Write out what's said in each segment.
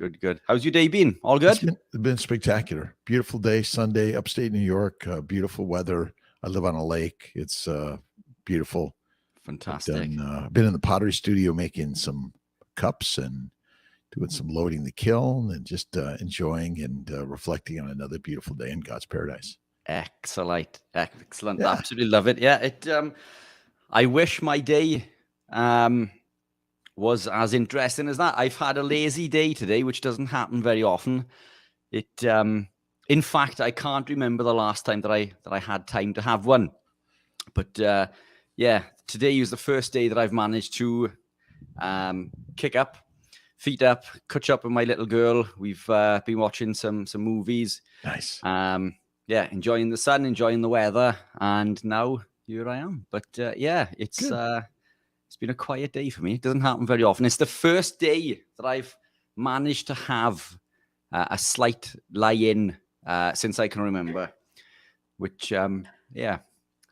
Good. How's your day been? All good? It's been spectacular. Beautiful day, Sunday, upstate New York. Beautiful weather. I live on a lake. It's beautiful. Fantastic. I've been in the pottery studio making some cups and doing some loading the kiln and just enjoying and reflecting on another beautiful day in God's paradise. Excellent. Yeah. Absolutely love it. Yeah. I wish my day was as interesting as that. I've had a lazy day today, which doesn't happen very often. In fact, I can't remember the last time that I had time to have one. But yeah, today was the first day that I've managed to kick up, feet up, catch up with my little girl. We've been watching some movies. Nice. Yeah, enjoying the sun, enjoying the weather, and now here I am. But yeah, it's been a quiet day for me. It doesn't happen very often. It's the first day that I've managed to have a slight lie-in since I can remember, which, yeah.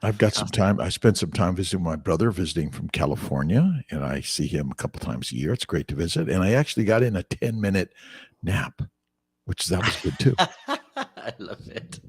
I've got some time. I spent some time visiting my brother, visiting from California, and I see him a couple times a year. It's great to visit. And I actually got in a 10-minute nap, that was good too. I love it.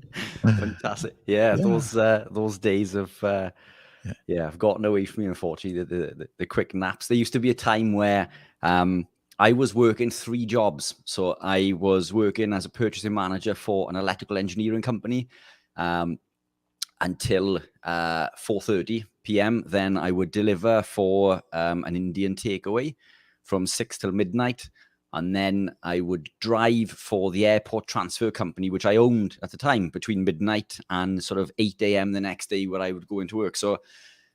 Fantastic. Yeah. Those days of, I've gotten away from me, unfortunately, the quick naps. There used to be a time where I was working 3 jobs. So I was working as a purchasing manager for an electrical engineering company until 4:30 p.m. Then I would deliver for an Indian takeaway from 6 till midnight. And then I would drive for the airport transfer company, which I owned at the time, between midnight and sort of 8 a.m. the next day, where I would go into work. So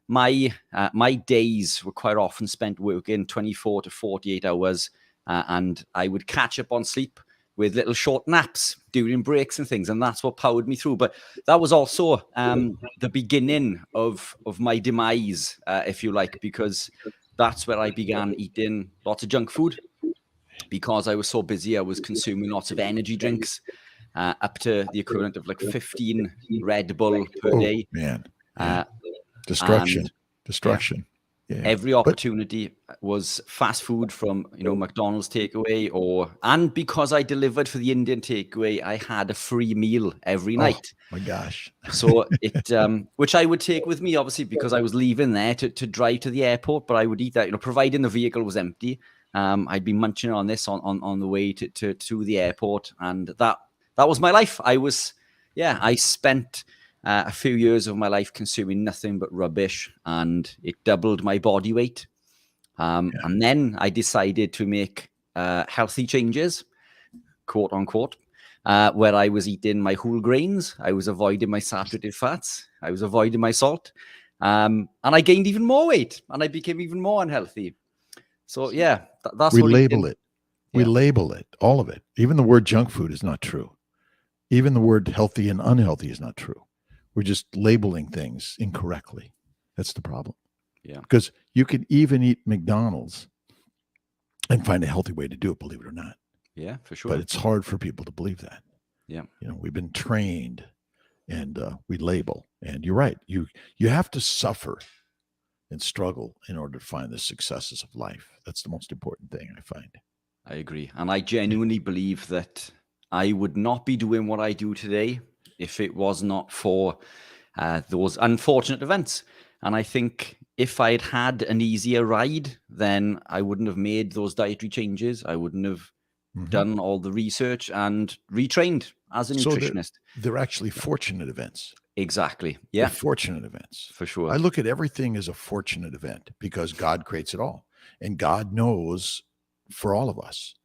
my days were quite often spent working 24 to 48 hours, and I would catch up on sleep with little short naps during breaks and things, and that's what powered me through. But that was also the beginning of my demise, if you like, because that's where I began eating lots of junk food. Because I was so busy, I was consuming lots of energy drinks, up to the equivalent of like 15 Red Bull per day. Man, destruction. Yeah. Every opportunity was fast food from McDonald's takeaway, and because I delivered for the Indian takeaway, I had a free meal every night. Oh my gosh! So it, which I would take with me, obviously, because I was leaving there to drive to the airport. But I would eat that, providing the vehicle was empty. I'd be munching on this on the way to the airport, and that was my life. I spent a few years of my life consuming nothing but rubbish, and it doubled my body weight. And then I decided to make healthy changes, quote unquote, where I was eating my whole grains, I was avoiding my saturated fats, I was avoiding my salt, and I gained even more weight, and I became even more unhealthy. So yeah, that's we what label it. We label it, all of it. Even the word junk food is not true. Even the word healthy and unhealthy is not true. We're just labeling things incorrectly. That's the problem. Yeah. Because you can even eat McDonald's and find a healthy way to do it, believe it or not. Yeah, for sure. But it's hard for people to believe that. Yeah. We've been trained and we label. And you're right. You have to suffer and struggle in order to find the successes of life. That's the most important thing, I find. I agree. And I genuinely believe that I would not be doing what I do today if it was not for those unfortunate events. And I think if I'd had an easier ride, then I wouldn't have made those dietary changes. I wouldn't have done all the research and retrained as a nutritionist. They're actually fortunate events. Exactly. Yeah. They're fortunate events. For sure. I look at everything as a fortunate event because God creates it all. And God knows for all of us.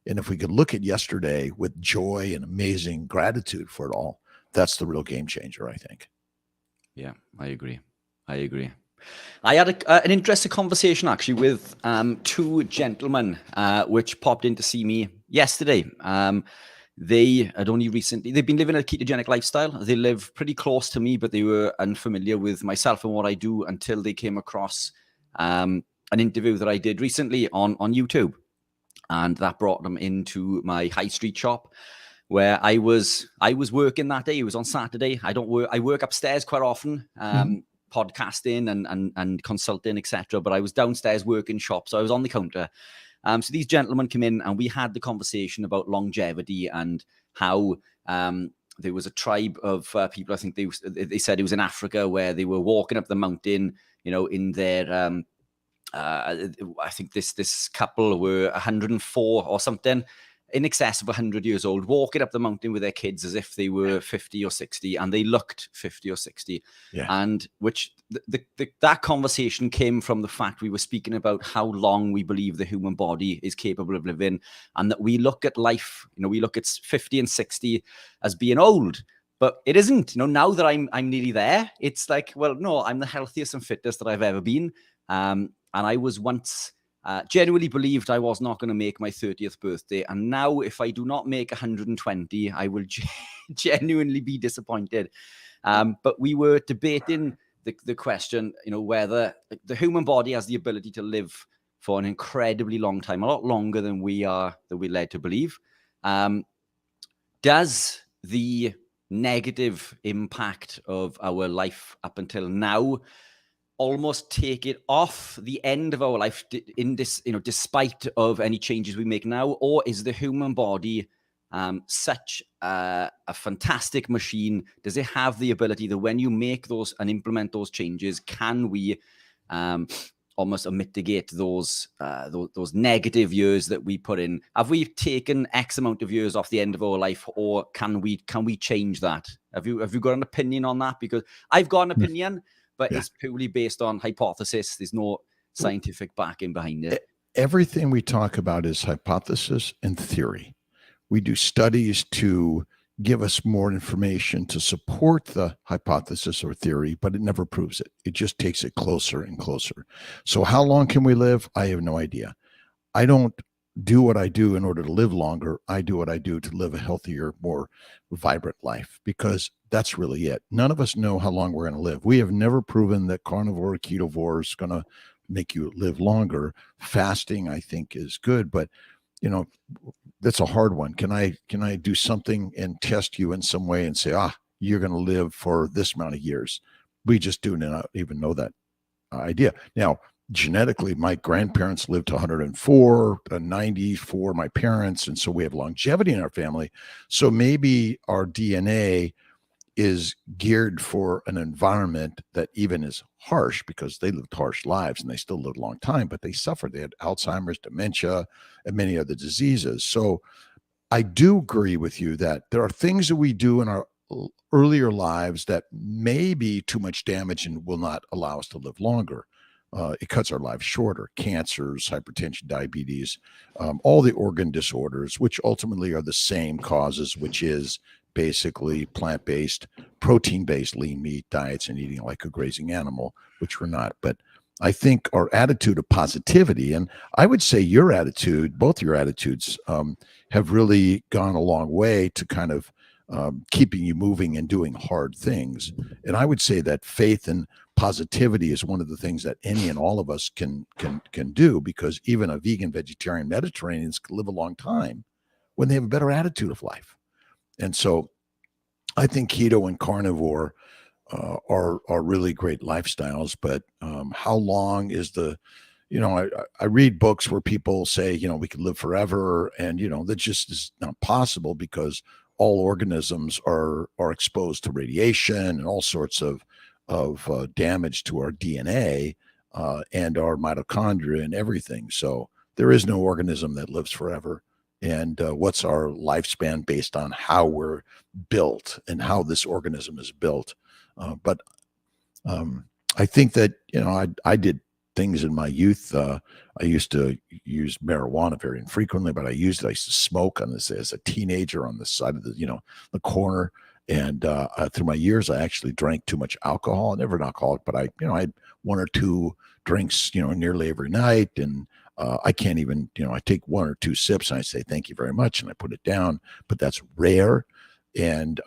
And if we could look at yesterday with joy and amazing gratitude for it all, that's the real game changer, I think. Yeah, I agree. I had an interesting conversation actually with 2 gentlemen which popped in to see me yesterday. They had they've been living a ketogenic lifestyle. They live pretty close to me, but they were unfamiliar with myself and what I do until they came across an interview that I did recently on YouTube. And that brought them into my high street shop where I was working that day. It was on Saturday. I work upstairs quite often, podcasting and consulting, etc. But I was downstairs working shop. So I was on the counter. So these gentlemen came in and we had the conversation about longevity and how there was a tribe of people, I think they said it was in Africa, where they were walking up the mountain, in their, I think this couple were 104 or something, in excess of 100 years old, walking up the mountain with their kids as if they were 50 or 60, and they looked 50 or 60. Yeah. And which that conversation came from the fact we were speaking about how long we believe the human body is capable of living, and that we look at life, we look at 50 and 60 as being old. But it isn't. Now that I'm nearly there, it's like, well, no, I'm the healthiest and fittest that I've ever been. And I was once genuinely believed I was not going to make my 30th birthday. And now if I do not make 120, I will genuinely be disappointed. But we were debating the question, whether the human body has the ability to live for an incredibly long time, a lot longer than we're led to believe. Does the negative impact of our life up until now almost take it off the end of our life in this, despite of any changes we make now? Or is the human body such a fantastic machine? Does it have the ability that when you make those and implement those changes, can we almost mitigate those negative years that we put in? Have we taken X amount of years off the end of our life, or can we change that? Have you got an opinion on that? Because I've got an opinion, but it's purely based on hypothesis. There's no scientific backing behind it. Everything we talk about is hypothesis and theory. We do studies to give us more information to support the hypothesis or theory, but it never proves it. It just takes it closer and closer. So how long can we live? I have no idea. I don't do what I do in order to live longer. I do what I do to live a healthier, more vibrant life, because that's really it. None of us know how long we're going to live. We have never proven that carnivore or ketovore is going to make you live longer. Fasting, I think, is good, but that's a hard one. Can I do something and test you in some way and say, you're going to live for this amount of years? We just do not even know that idea. Now, genetically, my grandparents lived to 104, 94, my parents, and so we have longevity in our family. So maybe our DNA is geared for an environment that even is harsh, because they lived harsh lives and they still lived a long time, but they suffered. They had Alzheimer's, dementia, and many other diseases. So I do agree with you that there are things that we do in our earlier lives that may be too much damage and will not allow us to live longer. It cuts our lives shorter. Cancers, hypertension, diabetes, all the organ disorders, which ultimately are the same causes, which is basically plant-based, protein-based lean meat diets and eating like a grazing animal, which we're not. But I think our attitude of positivity, and I would say your attitude, both your attitudes, have really gone a long way to kind of keeping you moving and doing hard things. And I would say that faith and positivity is one of the things that any and all of us can do, because even a vegan, vegetarian, Mediterraneans can live a long time when they have a better attitude of life. And so I think keto and carnivore are really great lifestyles, but how long is I read books where people say, we could live forever, and, that just is not possible, because all organisms are exposed to radiation and all sorts of damage to our DNA and our mitochondria and everything. So there is no organism that lives forever. And what's our lifespan based on how we're built and how this organism is built. But I think that, I did things in my youth. I used to use marijuana very infrequently, but I used it. I used to smoke on this as a teenager on the side of the corner. And through my years, I actually drank too much alcohol. Never an alcoholic, but I had one or two drinks, nearly every night. And I can't even, I take one or two sips and I say, thank you very much. And I put it down, but that's rare. And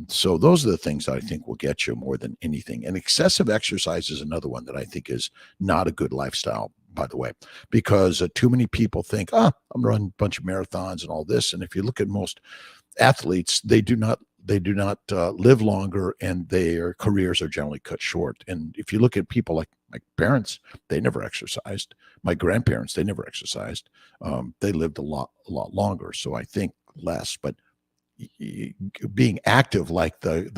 so those are the things that I think will get you more than anything. And excessive exercise is another one that I think is not a good lifestyle, by the way, because too many people think, I'm running a bunch of marathons and all this. And if you look at most athletes, they live longer, and their careers are generally cut short. And if you look at people like my parents, they never exercised. My grandparents, they never exercised. They lived a lot longer. So I think less, but being active like the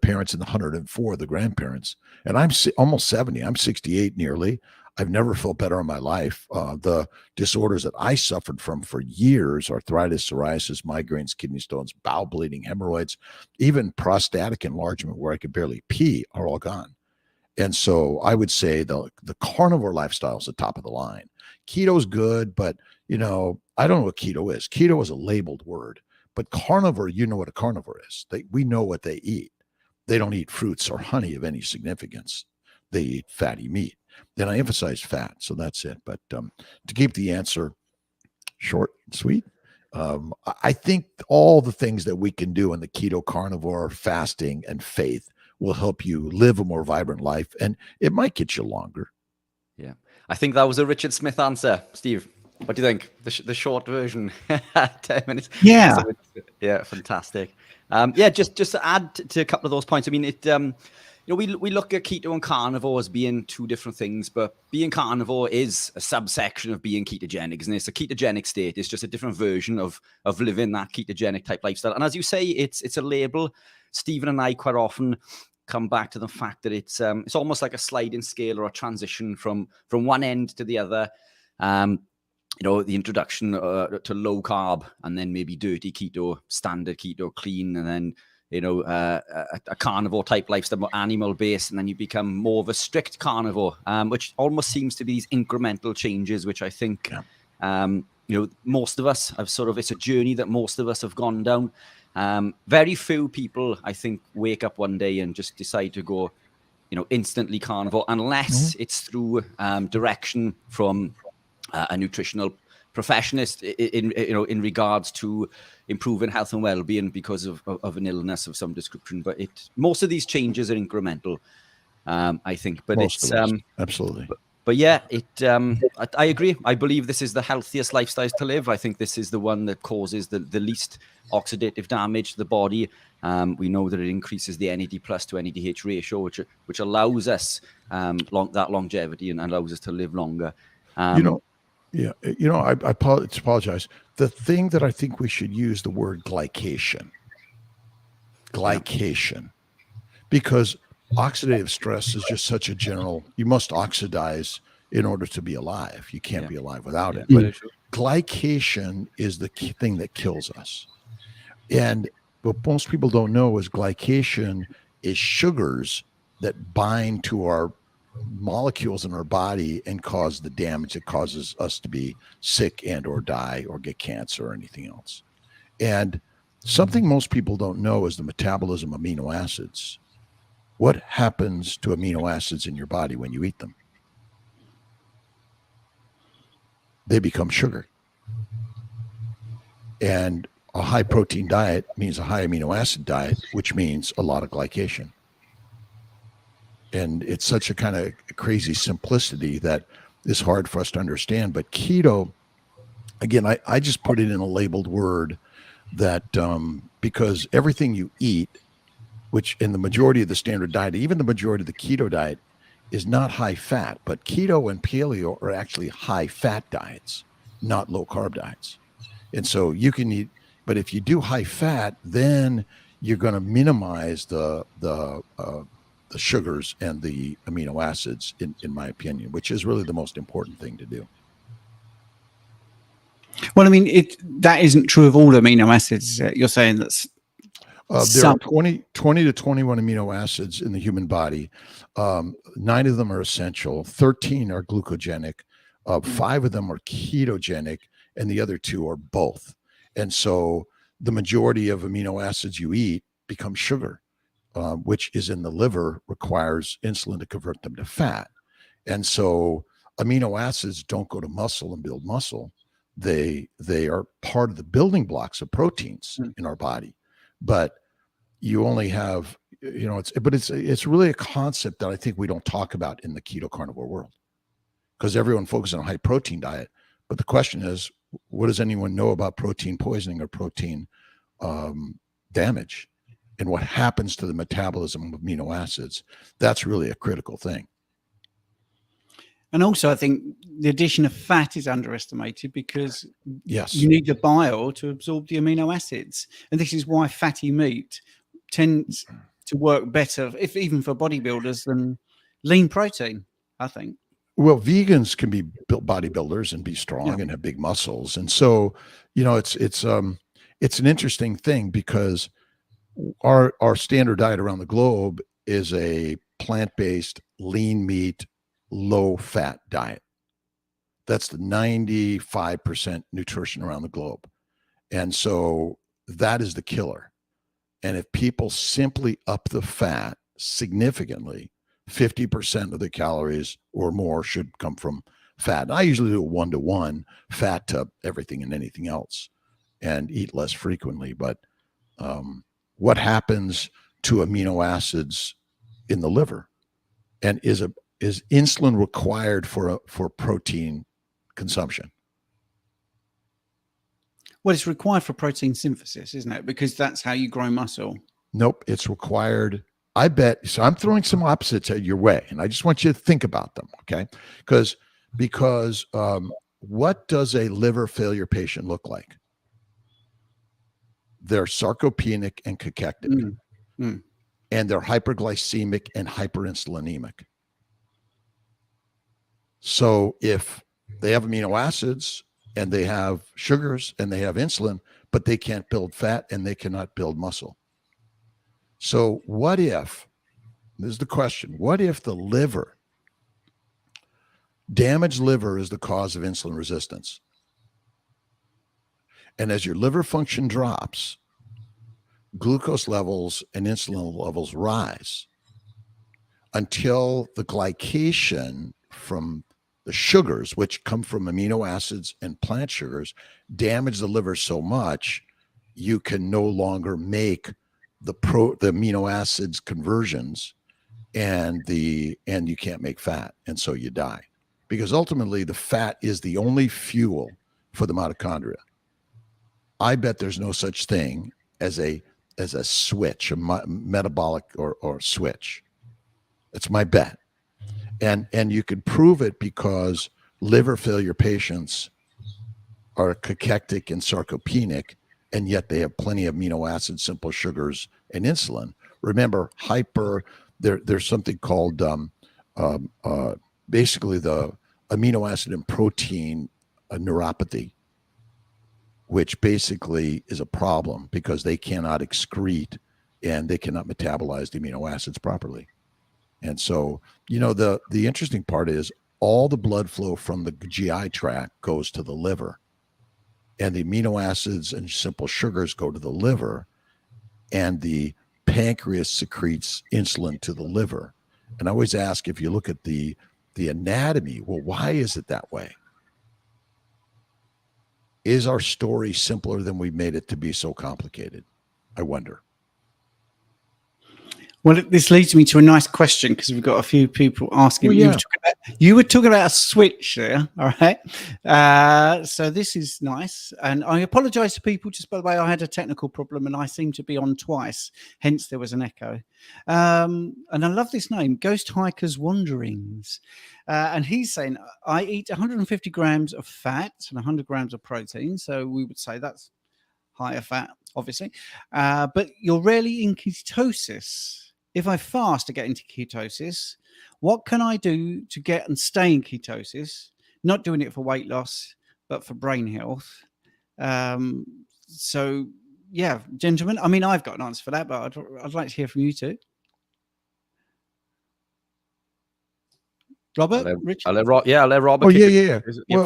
parents in the 104, the grandparents, and I'm almost 70. I'm 68 nearly. I've never felt better in my life. The disorders that I suffered from for years, arthritis, psoriasis, migraines, kidney stones, bowel bleeding, hemorrhoids, even prostatic enlargement where I could barely pee, are all gone. And so I would say the carnivore lifestyle is the top of the line. Keto's good, but I don't know what keto is. Keto is a labeled word, but carnivore, you know what a carnivore is. We know what they eat. They don't eat fruits or honey of any significance. They eat fatty meat. Then I emphasize fat, so that's it. But to keep the answer short and sweet, I think all the things that we can do in the keto, carnivore, fasting, and faith will help you live a more vibrant life, and it might get you longer. Yeah, I think that was a Richard Smith answer, Steve. What do you think? The short version, 10 minutes. Yeah, so yeah, fantastic. Just to add to a couple of those points. I mean, we look at keto and carnivore as being two different things, but being carnivore is a subsection of being ketogenic, isn't it? It's a ketogenic state. It's just a different version of living that ketogenic type lifestyle. And as you say, it's a label. Stephen and I quite often come back to the fact that it's almost like a sliding scale or a transition from one end to the other. The introduction to low carb, and then maybe dirty keto, standard keto, clean, and then a carnivore type lifestyle, more animal based, and then you become more of a strict carnivore, which almost seems to be these incremental changes, which I think most of us have it's a journey that most of us have gone down. Very few people, I think, wake up one day and just decide to go, instantly carnivore, unless it's through direction from a nutritional professionist in regards to improving health and well-being because of an illness of some description. But most of these changes are incremental, I think. But absolutely. But yeah, I agree. I believe this is the healthiest lifestyles to live. I think this is the one that causes the least oxidative damage to the body. We know that it increases the NAD+ to NADH ratio, which allows us that longevity and allows us to live longer. I apologize. The thing that I think we should use the word glycation, because oxidative stress is just such a general, you must oxidize in order to be alive. You can't be alive without it. But glycation is the key thing that kills us. And what most people don't know is glycation is sugars that bind to our molecules in our body and cause the damage that causes us to be sick and or die or get cancer or anything else. And something most people don't know is the metabolism of amino acids. What happens to amino acids in your body when you eat them? They become sugar. And a high protein diet means a high amino acid diet, which means a lot of glycation. And it's such a kind of crazy simplicity that is hard for us to understand. But keto, again, I just put it in a labeled word that because everything you eat, which in the majority of the standard diet, even the majority of the keto diet, is not high fat, but keto and paleo are actually high fat diets, not low carb diets. And so you can eat, but if you do high fat, then you're going to minimize the sugars and the amino acids, in my opinion, which is really the most important thing to do. Well, I mean, that isn't true of all amino acids. You're saying that's there are 20 to 21 amino acids in the human body. 9 of them are essential. 13 are glucogenic. 5 of them are ketogenic, and the other 2 are both. And so the majority of amino acids you eat become sugar, which is in the liver, requires insulin to convert them to fat. And so amino acids don't go to muscle and build muscle. They are part of the building blocks of proteins in our body. But you only have, it's really a concept that I think we don't talk about in the keto carnivore world, because everyone focuses on a high protein diet. But the question is, what does anyone know about protein poisoning or protein damage and what happens to the metabolism of amino acids. That's really a critical thing. And also, I think the addition of fat is underestimated because Yes, you need the bile to absorb the amino acids. And this is why fatty meat tends to work better, if even for bodybuilders, than lean protein, I think. well, vegans can be bodybuilders and be strong and have big muscles. And so, it's an interesting thing because our standard diet around the globe is a plant-based, lean meat, low-fat diet. That's the 95% nutrition around the globe. And so that is the killer. And if people simply up the fat significantly, 50% of the calories or more should come from fat. And I usually do a 1-to-1 fat to everything and anything else and eat less frequently. But what happens to amino acids in the liver? And is insulin required for protein consumption? Well, it's required for protein synthesis, isn't it? Because that's how you grow muscle. Nope, it's required. I bet. So I'm throwing some opposites at your way, and I just want you to think about them, okay? Because what does a liver failure patient look like? They're sarcopenic and cachectic, and they're hyperglycemic and hyperinsulinemic. So if they have amino acids and they have sugars and they have insulin, but they can't build fat and they cannot build muscle. So what if, this is the question, what if the liver, damaged liver is the cause of insulin resistance? And as your liver function drops, glucose levels and insulin levels rise until the glycation from the sugars, which come from amino acids and plant sugars, damage the liver so much you can no longer make the amino acids conversions, and you can't make fat, and so you die, because ultimately the fat is the only fuel for the mitochondria. I bet there's no such thing as a switch, a metabolic or switch. That's my bet. And you could prove it because liver failure patients are cachectic and sarcopenic, and yet they have plenty of amino acids, simple sugars, and insulin. Remember, there's something called basically the amino acid and protein neuropathy, which basically is a problem because they cannot excrete and they cannot metabolize the amino acids properly. And so, the interesting part is all the blood flow from the GI tract goes to the liver, and the amino acids and simple sugars go to the liver, and the pancreas secretes insulin to the liver. And I always ask, if you look at the anatomy, well, why is it that way? Is our story simpler than we made it to be so complicated? I wonder. Well, this leads me to a nice question, because we've got a few people asking. Well, yeah. You were talking about a switch there, all right? So this is nice. And I apologize to people, just by the way, I had a technical problem and I seem to be on twice, hence there was an echo. And I love this name, Ghost Hikers Wanderings. And he's saying, I eat 150 grams of fat and 100 grams of protein. So we would say that's higher fat, obviously. But you're rarely in ketosis. If I fast to get into ketosis, what can I do to get and stay in ketosis? Not doing it for weight loss, but for brain health. So, yeah, gentlemen, I mean, I've got an answer for that, but I'd like to hear from you too. Robert? I'll let Robert. Oh, yeah. Well,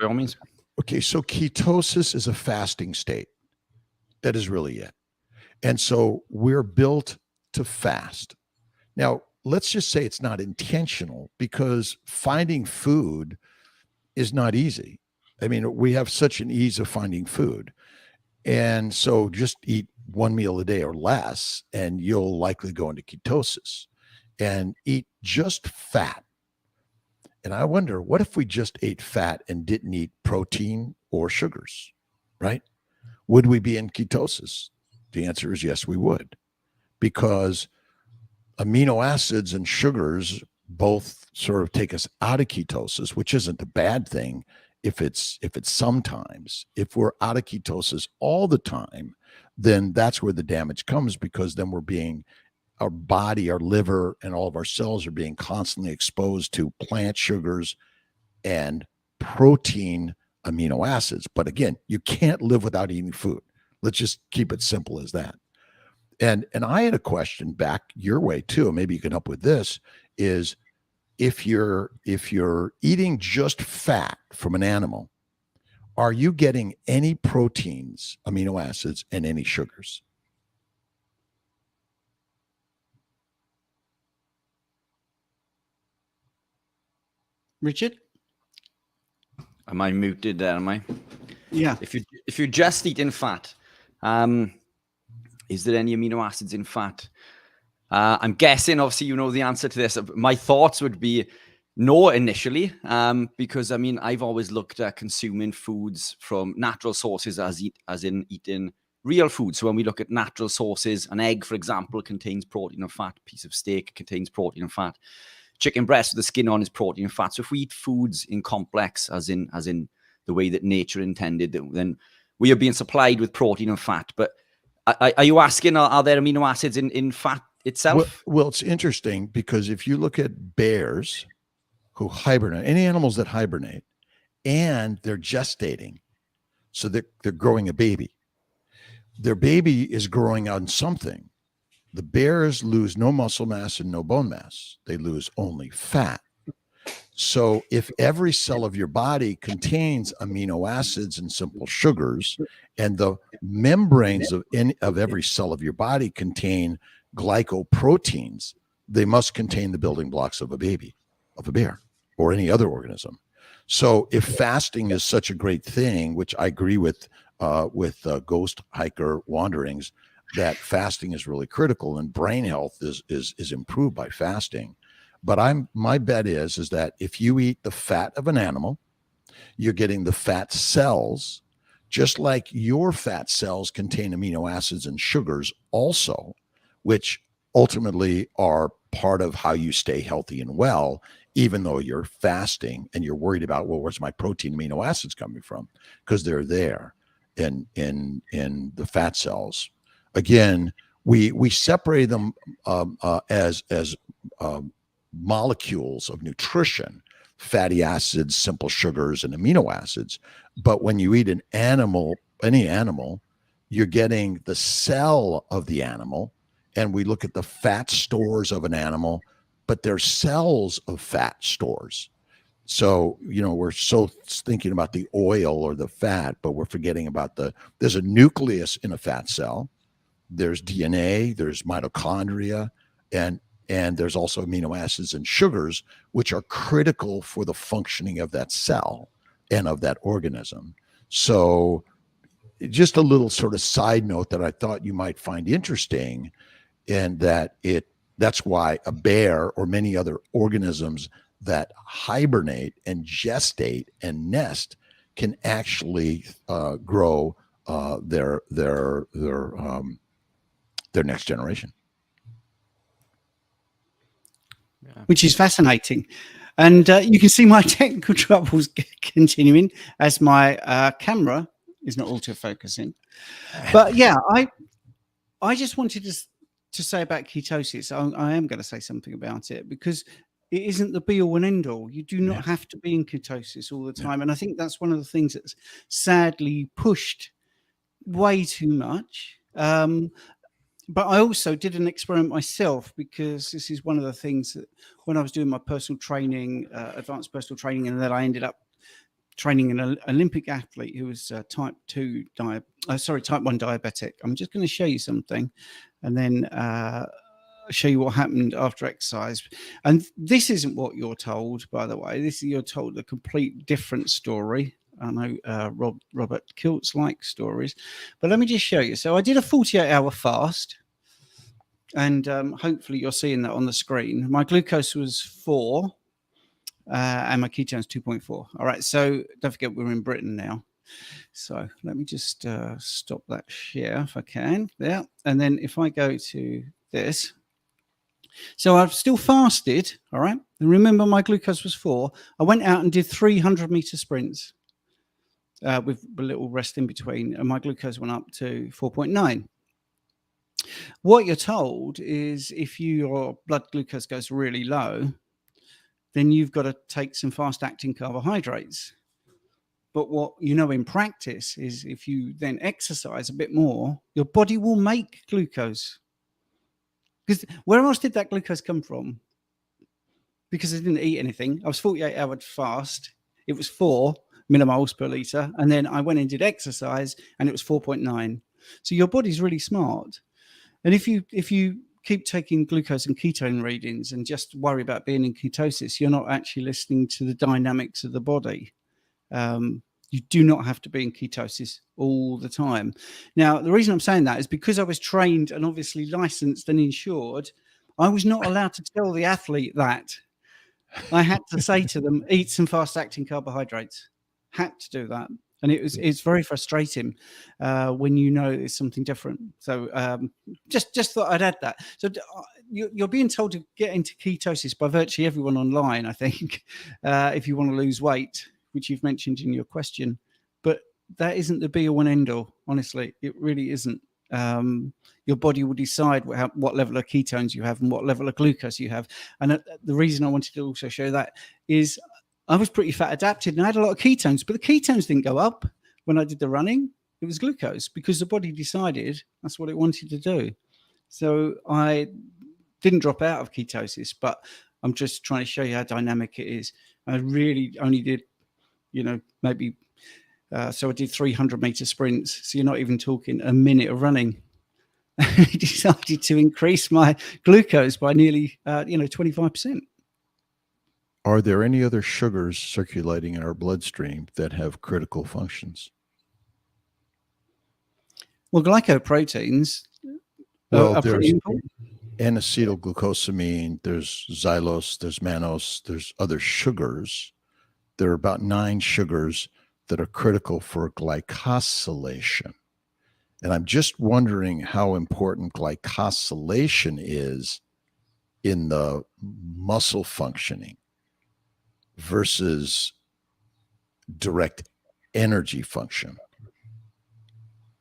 by all means. Okay, so ketosis is a fasting state. That is really it. And so we're built to fast. Now, let's just say it's not intentional, because finding food is not easy. I mean, we have such an ease of finding food. And so just eat one meal a day or less, and you'll likely go into ketosis, and eat just fat. And I wonder, what if we just ate fat and didn't eat protein or sugars, right? Would we be in ketosis? The answer is yes, we would, because amino acids and sugars both sort of take us out of ketosis, which isn't a bad thing if it's sometimes. If we're out of ketosis all the time, then that's where the damage comes, because then our body, our liver, and all of our cells are being constantly exposed to plant sugars and protein amino acids. But again, you can't live without eating food. Let's just keep it simple as that. And I had a question back your way too. Maybe you can help with this. Is if you're eating just fat from an animal, are you getting any proteins, amino acids, and any sugars? Richard? Am I muted there? Am I? Yeah. If you're just eating fat, is there any amino acids in fat? I'm guessing, obviously, you know the answer to this. My thoughts would be no initially, because I mean, I've always looked at consuming foods from natural sources as in eating real food. So when we look at natural sources, an egg, for example, contains protein and fat. A piece of steak contains protein and fat. Chicken breast with the skin on is protein and fat. So if we eat foods in complex, as in the way that nature intended, then we are being supplied with protein and fat. But are you asking, are there amino acids in fat itself? Well, it's interesting, because if you look at bears who hibernate, any animals that hibernate, and they're gestating, so they're growing a baby. Their baby is growing on something. The bears lose no muscle mass and no bone mass. They lose only fat. So if every cell of your body contains amino acids and simple sugars, and the membranes of every cell of your body contain glycoproteins, they must contain the building blocks of a baby, of a bear, or any other organism. So if fasting is such a great thing, which I agree with Ghost Hiker Wanderings, that fasting is really critical, and brain health is improved by fasting. But my bet is that if you eat the fat of an animal, you're getting the fat cells, just like your fat cells contain amino acids and sugars also, which ultimately are part of how you stay healthy and well, even though you're fasting and you're worried about, well, where's my protein amino acids coming from? Because they're there in the fat cells. Again, we separate them as molecules of nutrition, fatty acids, simple sugars, and amino acids. But when you eat any animal, you're getting the cell of the animal. And we look at the fat stores of an animal, but they're cells of fat stores. So, we're so thinking about the oil or the fat, but we're forgetting about there's a nucleus in a fat cell. There's DNA, there's mitochondria, and there's also amino acids and sugars, which are critical for the functioning of that cell and of that organism. So just a little sort of side note that I thought you might find interesting, and that's why a bear or many other organisms that hibernate and gestate and nest can actually grow their next generation. Which is fascinating. And you can see my technical troubles continuing as my camera is not auto-focusing. But yeah, I just wanted to say about ketosis. I am going to say something about it, because it isn't the be-all and end-all. You do not have to be in ketosis all the time. And I think that's one of the things that's sadly pushed way too much. But I also did an experiment myself, because this is one of the things that when I was doing my personal training, advanced personal training, and then I ended up training an Olympic athlete who was type 1 diabetic. I'm just going to show you something, and then show you what happened after exercise. And this isn't what you're told, by the way. You're told a complete different story. I know Robert Kiltz likes stories, but let me just show you. So I did a 48-hour fast, and hopefully you're seeing that on the screen. My glucose was 4, and my ketones 2.4. All right, so don't forget we're in Britain now. So let me just stop that share if I can. There. And then if I go to this. So I've still fasted, all right? And remember my glucose was 4. I went out and did 300-meter sprints with a little rest in between, and my glucose went up to 4.9. What you're told is if your blood glucose goes really low, then you've got to take some fast-acting carbohydrates. But what you know in practice is if you then exercise a bit more, your body will make glucose. Because where else did that glucose come from? Because I didn't eat anything. I was 48 hours fast. It was 4 millimoles per liter. And then I went and did exercise and it was 4.9. So your body's really smart. And if you keep taking glucose and ketone readings and just worry about being in ketosis, you're not actually listening to the dynamics of the body. You do not have to be in ketosis all the time. Now, the reason I'm saying that is because I was trained and obviously licensed and insured, I was not allowed to tell the athlete that. I had to say to them, eat some fast-acting carbohydrates. Had to do that. And it's very frustrating when you know it's something different. So just thought I'd add that. So you're being told to get into ketosis by virtually everyone online, I think, if you want to lose weight, which you've mentioned in your question. But that isn't the be all and end all, honestly. It really isn't. Your body will decide what level of ketones you have and what level of glucose you have. And the reason I wanted to also show that is I was pretty fat adapted and I had a lot of ketones, but the ketones didn't go up when I did the running. It was glucose because the body decided that's what it wanted to do. So I didn't drop out of ketosis, but I'm just trying to show you how dynamic it is. I really only did, maybe, so I did 300-meter sprints. So you're not even talking a minute of running. I decided to increase my glucose by nearly, 25%. Are there any other sugars circulating in our bloodstream that have critical functions? Well, glycoproteins are pretty important. N-acetylglucosamine, there's xylose, there's mannose, there's other sugars. There are about 9 sugars that are critical for glycosylation. And I'm just wondering how important glycosylation is in the muscle functioning versus direct energy function.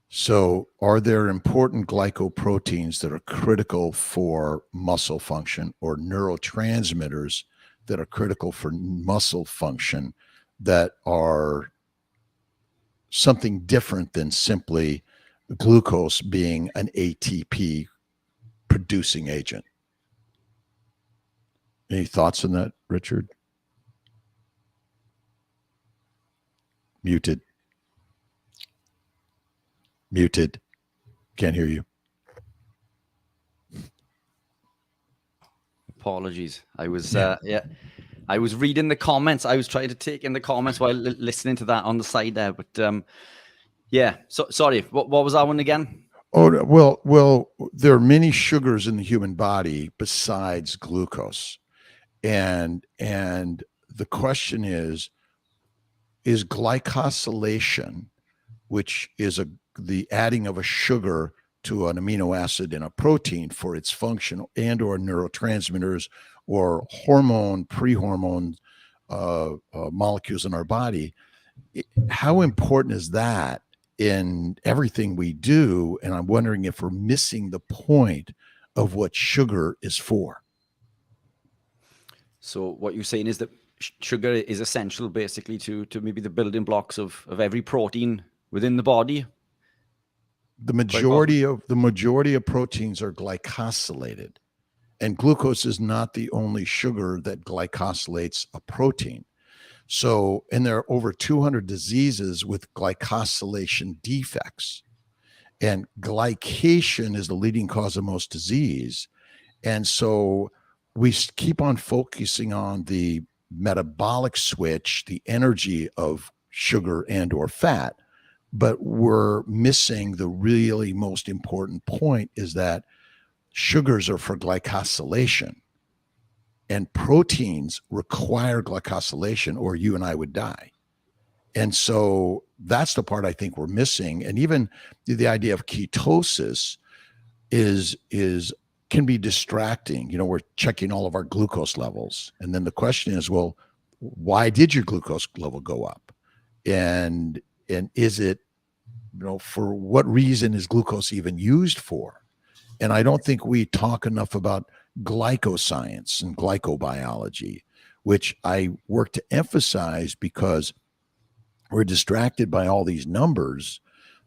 So are there important glycoproteins that are critical for muscle function or neurotransmitters that are critical for muscle function that are something different than simply glucose being an ATP producing agent? Any thoughts on that, Richard? Muted. Can't hear you. Apologies. I was I was reading the comments. I was trying to take in the comments while listening to that on the side there. But So sorry. What was that one again? Oh, well, there are many sugars in the human body besides glucose, and the question is glycosylation, which is the adding of a sugar to an amino acid in a protein for its function and or neurotransmitters or pre-hormone molecules in our body. How important is that in everything we do? And I'm wondering if we're missing the point of what sugar is for. So what you're saying is that sugar is essential basically to maybe the building blocks of every protein within the body. The majority of proteins are glycosylated, and glucose is not the only sugar that glycosylates a protein. So, and there are over 200 diseases with glycosylation defects, and glycation is the leading cause of most disease. And so we keep on focusing on the metabolic switch, the energy of sugar and or fat, but we're missing the really most important point, is that sugars are for glycosylation and proteins require glycosylation or you and I would die. And so that's the part I think we're missing. And even the idea of ketosis can be distracting. You know, we're checking all of our glucose levels. And then the question is, well, why did your glucose level go up? And is it, you know, for what reason is glucose even used for? And I don't think we talk enough about glycoscience and glycobiology, which I work to emphasize because we're distracted by all these numbers.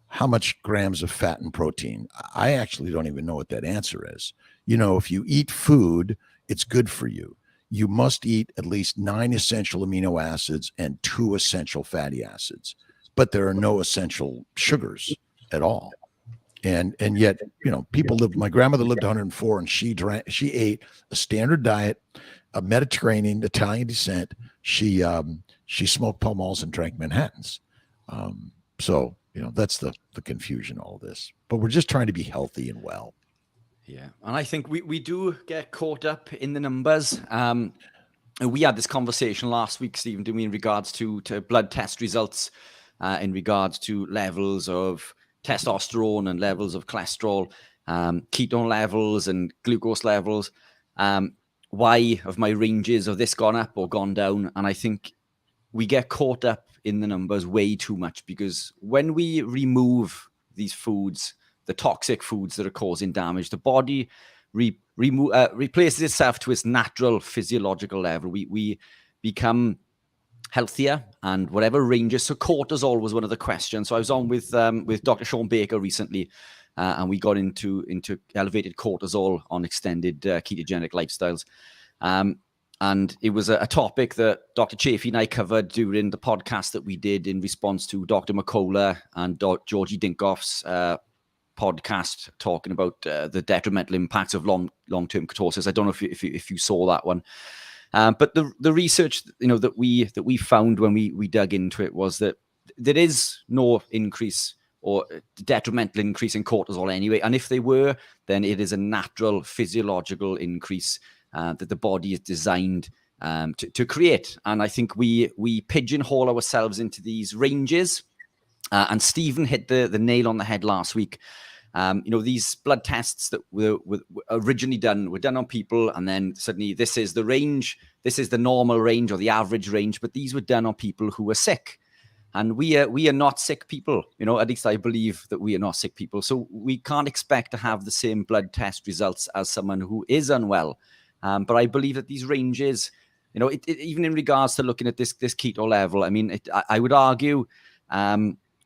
How much grams of fat and protein? I actually don't even know what that answer is. You know, if you eat food, it's good for you. You must eat at least 9 essential amino acids and 2 essential fatty acids, but there are no essential sugars at all. And yet, you know, people live. My grandmother lived 104, and she ate a standard diet, a Mediterranean Italian descent. She smoked Pall Malls and drank Manhattans. So, you know, that's the confusion, all this. But we're just trying to be healthy and well. Yeah. And I think we do get caught up in the numbers. We had this conversation last week, Stephen, didn't we, in regards to blood test results, in regards to levels of testosterone and levels of cholesterol, ketone levels and glucose levels. Why have my ranges of this gone up or gone down? And I think we get caught up in the numbers way too much, because when we remove these foods, the toxic foods that are causing damage, the body replaces itself to its natural physiological level. We become healthier, and whatever ranges. So cortisol was one of the questions. So I was on with Dr. Sean Baker recently, and we got into elevated cortisol on extended ketogenic lifestyles. And it was a topic that Dr. Chafee and I covered during the podcast that we did in response to Dr. McCullough and Georgie Dinkoff's podcast talking about the detrimental impacts of long-term ketosis. I don't know if you saw that one. But the research, you know, that we found when we dug into it was that there is no increase or detrimental increase in cortisol anyway. And if they were, then it is a natural physiological increase that the body is designed to create. And I think we pigeonhole ourselves into these ranges. And Stephen hit the nail on the head last week. You know, these blood tests that were originally were done on people, and then suddenly this is the range, this is the normal range or the average range, but these were done on people who were sick. And we are not sick people, you know, at least I believe that we are not sick people. So we can't expect to have the same blood test results as someone who is unwell. But I believe that these ranges, you know, even in regards to looking at this keto level, I mean, I would argue,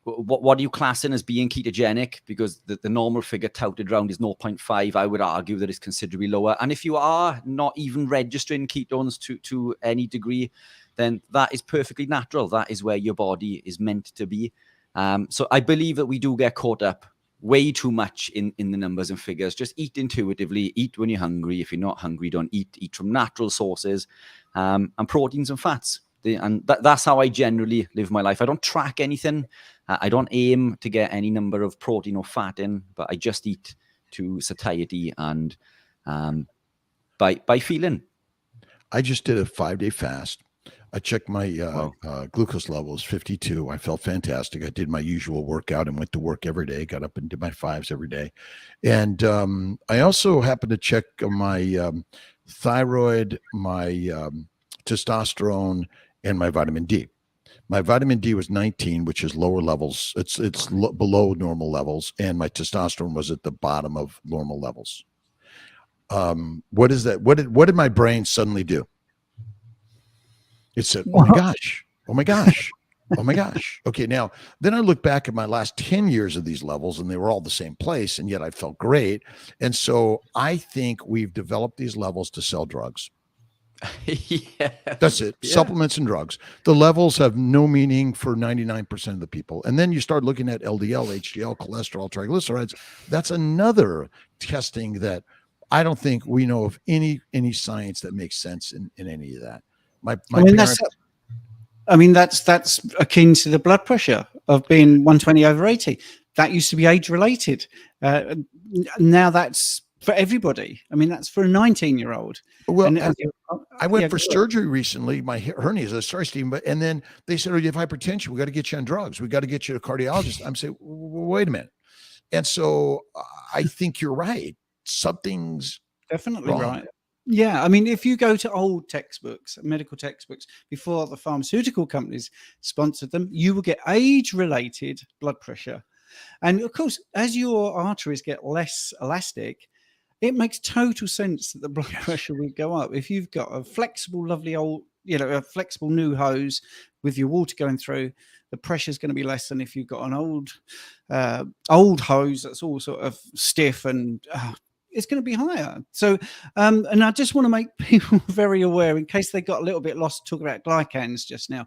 what are you classing as being ketogenic? Because the normal figure touted around is 0.5. I would argue that it's considerably lower. And if you are not even registering ketones to any degree, then that is perfectly natural. That is where your body is meant to be. So I believe that we do get caught up way too much in the numbers and figures. Just eat intuitively, eat when you're hungry. If you're not hungry, don't eat. Eat from natural sources, and proteins and fats. And that's how I generally live my life. I don't track anything. I don't aim to get any number of protein or fat in, but I just eat to satiety and by feeling. I just did a 5-day fast. I checked my glucose levels, 52. I felt fantastic. I did my usual workout and went to work every day, got up and did my 5s every day. And I also happened to check my thyroid, my testosterone, and my vitamin D. My vitamin D was 19, which is lower levels. It's below normal levels, and my testosterone was at the bottom of normal levels. What is that? What did my brain suddenly do? It said, "Oh my gosh! Oh my gosh! Oh my gosh!" Okay, now then I look back at my last 10 years of these levels, and they were all the same place, and yet I felt great. And so I think we've developed these levels to sell drugs. Yeah. That's it. Yeah. Supplements and drugs. The levels have no meaning for 99% of the people. And then you start looking at LDL, HDL, cholesterol, triglycerides. That's another testing that I don't think we know of any science that makes sense in any of that. That's akin to the blood pressure of being 120/80. That used to be age related. Now that's for everybody. I mean, that's for a 19-year-old. Well, And I went for surgery recently. My hernias. Sorry, Steve. And then they said, "Oh, you have hypertension. We got to get you on drugs. We got to get you to a cardiologist." I'm saying, "Wait a minute." And so I think you're right. Something's definitely wrong. right. Yeah, I mean, if you go to old textbooks, medical textbooks, before the pharmaceutical companies sponsored them, you will get age-related blood pressure. And of course, as your arteries get less elastic, it makes total sense that the blood pressure will go up. If you've got a flexible, lovely old, a flexible new hose with your water going through, the pressure is going to be less than if you've got an old hose that's all sort of stiff, and it's going to be higher. So, and I just want to make people very aware, in case they got a little bit lost talking about glycans just now.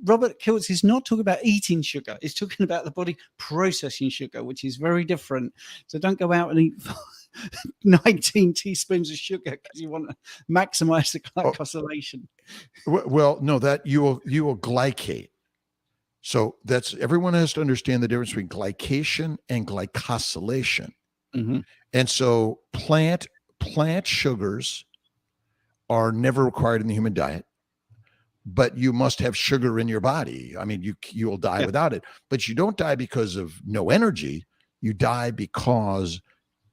Robert Kiltz is not talking about eating sugar. He's talking about the body processing sugar, which is very different. So don't go out and eat 19 teaspoons of sugar because you want to maximize the glycosylation. Well, no, that you will glycate. So that's, everyone has to understand the difference between glycation and glycosylation. Mm-hmm. And so plant sugars are never required in the human diet, but you must have sugar in your body. I mean, you will die without it, but you don't die because of no energy. You die because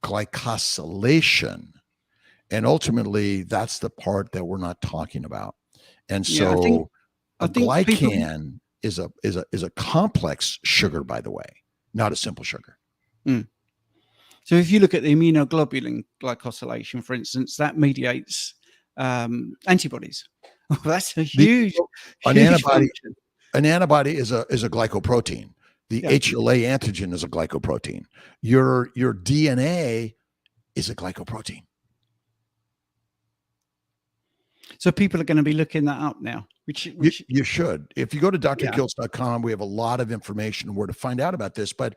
glycosylation. And ultimately, that's the part that we're not talking about. And so I think glycan is a complex sugar, by the way, not a simple sugar. Mm. So if you look at the immunoglobulin glycosylation, for instance, that mediates antibodies. Oh, that's a huge antibody. An antibody is a glycoprotein. The HLA antigen is a glycoprotein. Your DNA is a glycoprotein. So people are going to be looking that up now. Which you should. If you go to drkiltz.com, we have a lot of information where to find out about this. But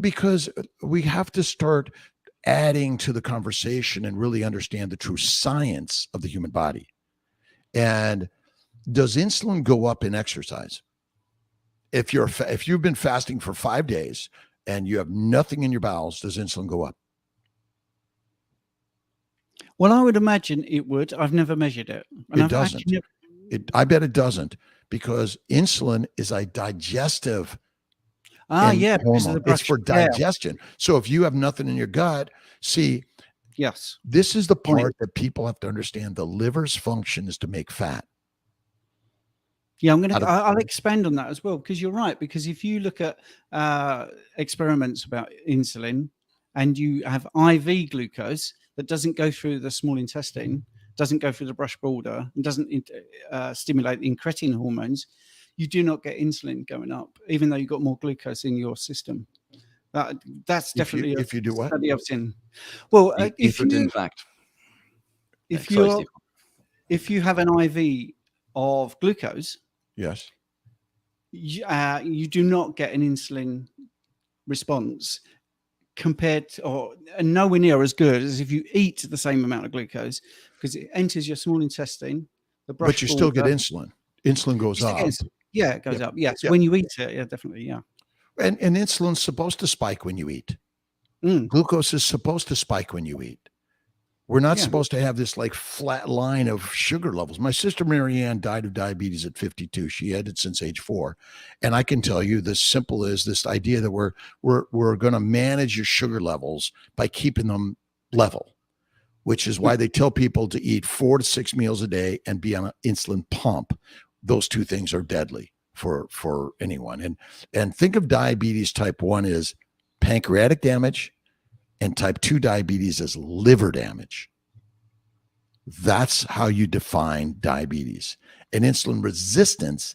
because we have to start adding to the conversation and really understand the true science of the human body. And does insulin go up in exercise? If you've been fasting for 5 days and you have nothing in your bowels, does insulin go up? Well, I would imagine it would. I've never measured it. And it doesn't. I bet it doesn't, because insulin is a digestive hormone. It's for digestion. So if you have nothing in your gut, this is the part that people have to understand. The liver's function is to make fat. Yeah, I'll expand on that as well, because you're right. Because if you look at experiments about insulin, and you have IV glucose that doesn't go through the small intestine, doesn't go through the brush border, and doesn't stimulate the incretin hormones, you do not get insulin going up, even though you've got more glucose in your system. That's definitely if you do what? Study I've seen. Well, if you have an IV of glucose, yes, you do not get an insulin response compared to, or nowhere near as good as if you eat the same amount of glucose, because it enters your small intestine. But you still get insulin. Insulin goes up. It goes up. Yes, when you eat it, definitely, yeah. And insulin's supposed to spike when you eat. Glucose is supposed to spike when you eat. We're not supposed to have this like flat line of sugar levels. My sister Marianne died of diabetes at 52. She had it since age 4. And I can tell you, this simple is this idea that we're going to manage your sugar levels by keeping them level, which is why they tell people to eat 4 to 6 meals a day and be on an insulin pump. Those two things are deadly for anyone. And think of diabetes type 1 as pancreatic damage, and type 2 diabetes as liver damage. That's how you define diabetes. And insulin resistance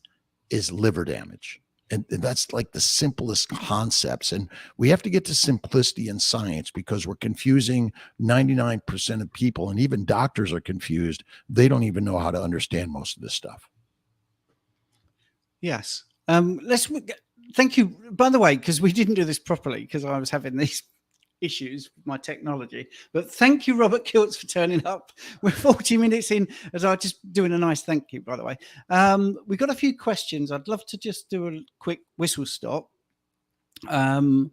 is liver damage. And that's like the simplest concepts. And we have to get to simplicity in science, because we're confusing 99% of people, and even doctors are confused. They don't even know how to understand most of this stuff. Yes. Thank you, by the way, because we didn't do this properly, because I was having these issues with my technology. But thank you, Robert Kiltz, for turning up. We're 40 minutes in, as I'm just doing a nice thank you, by the way. We've got a few questions. I'd love to just do a quick whistle stop to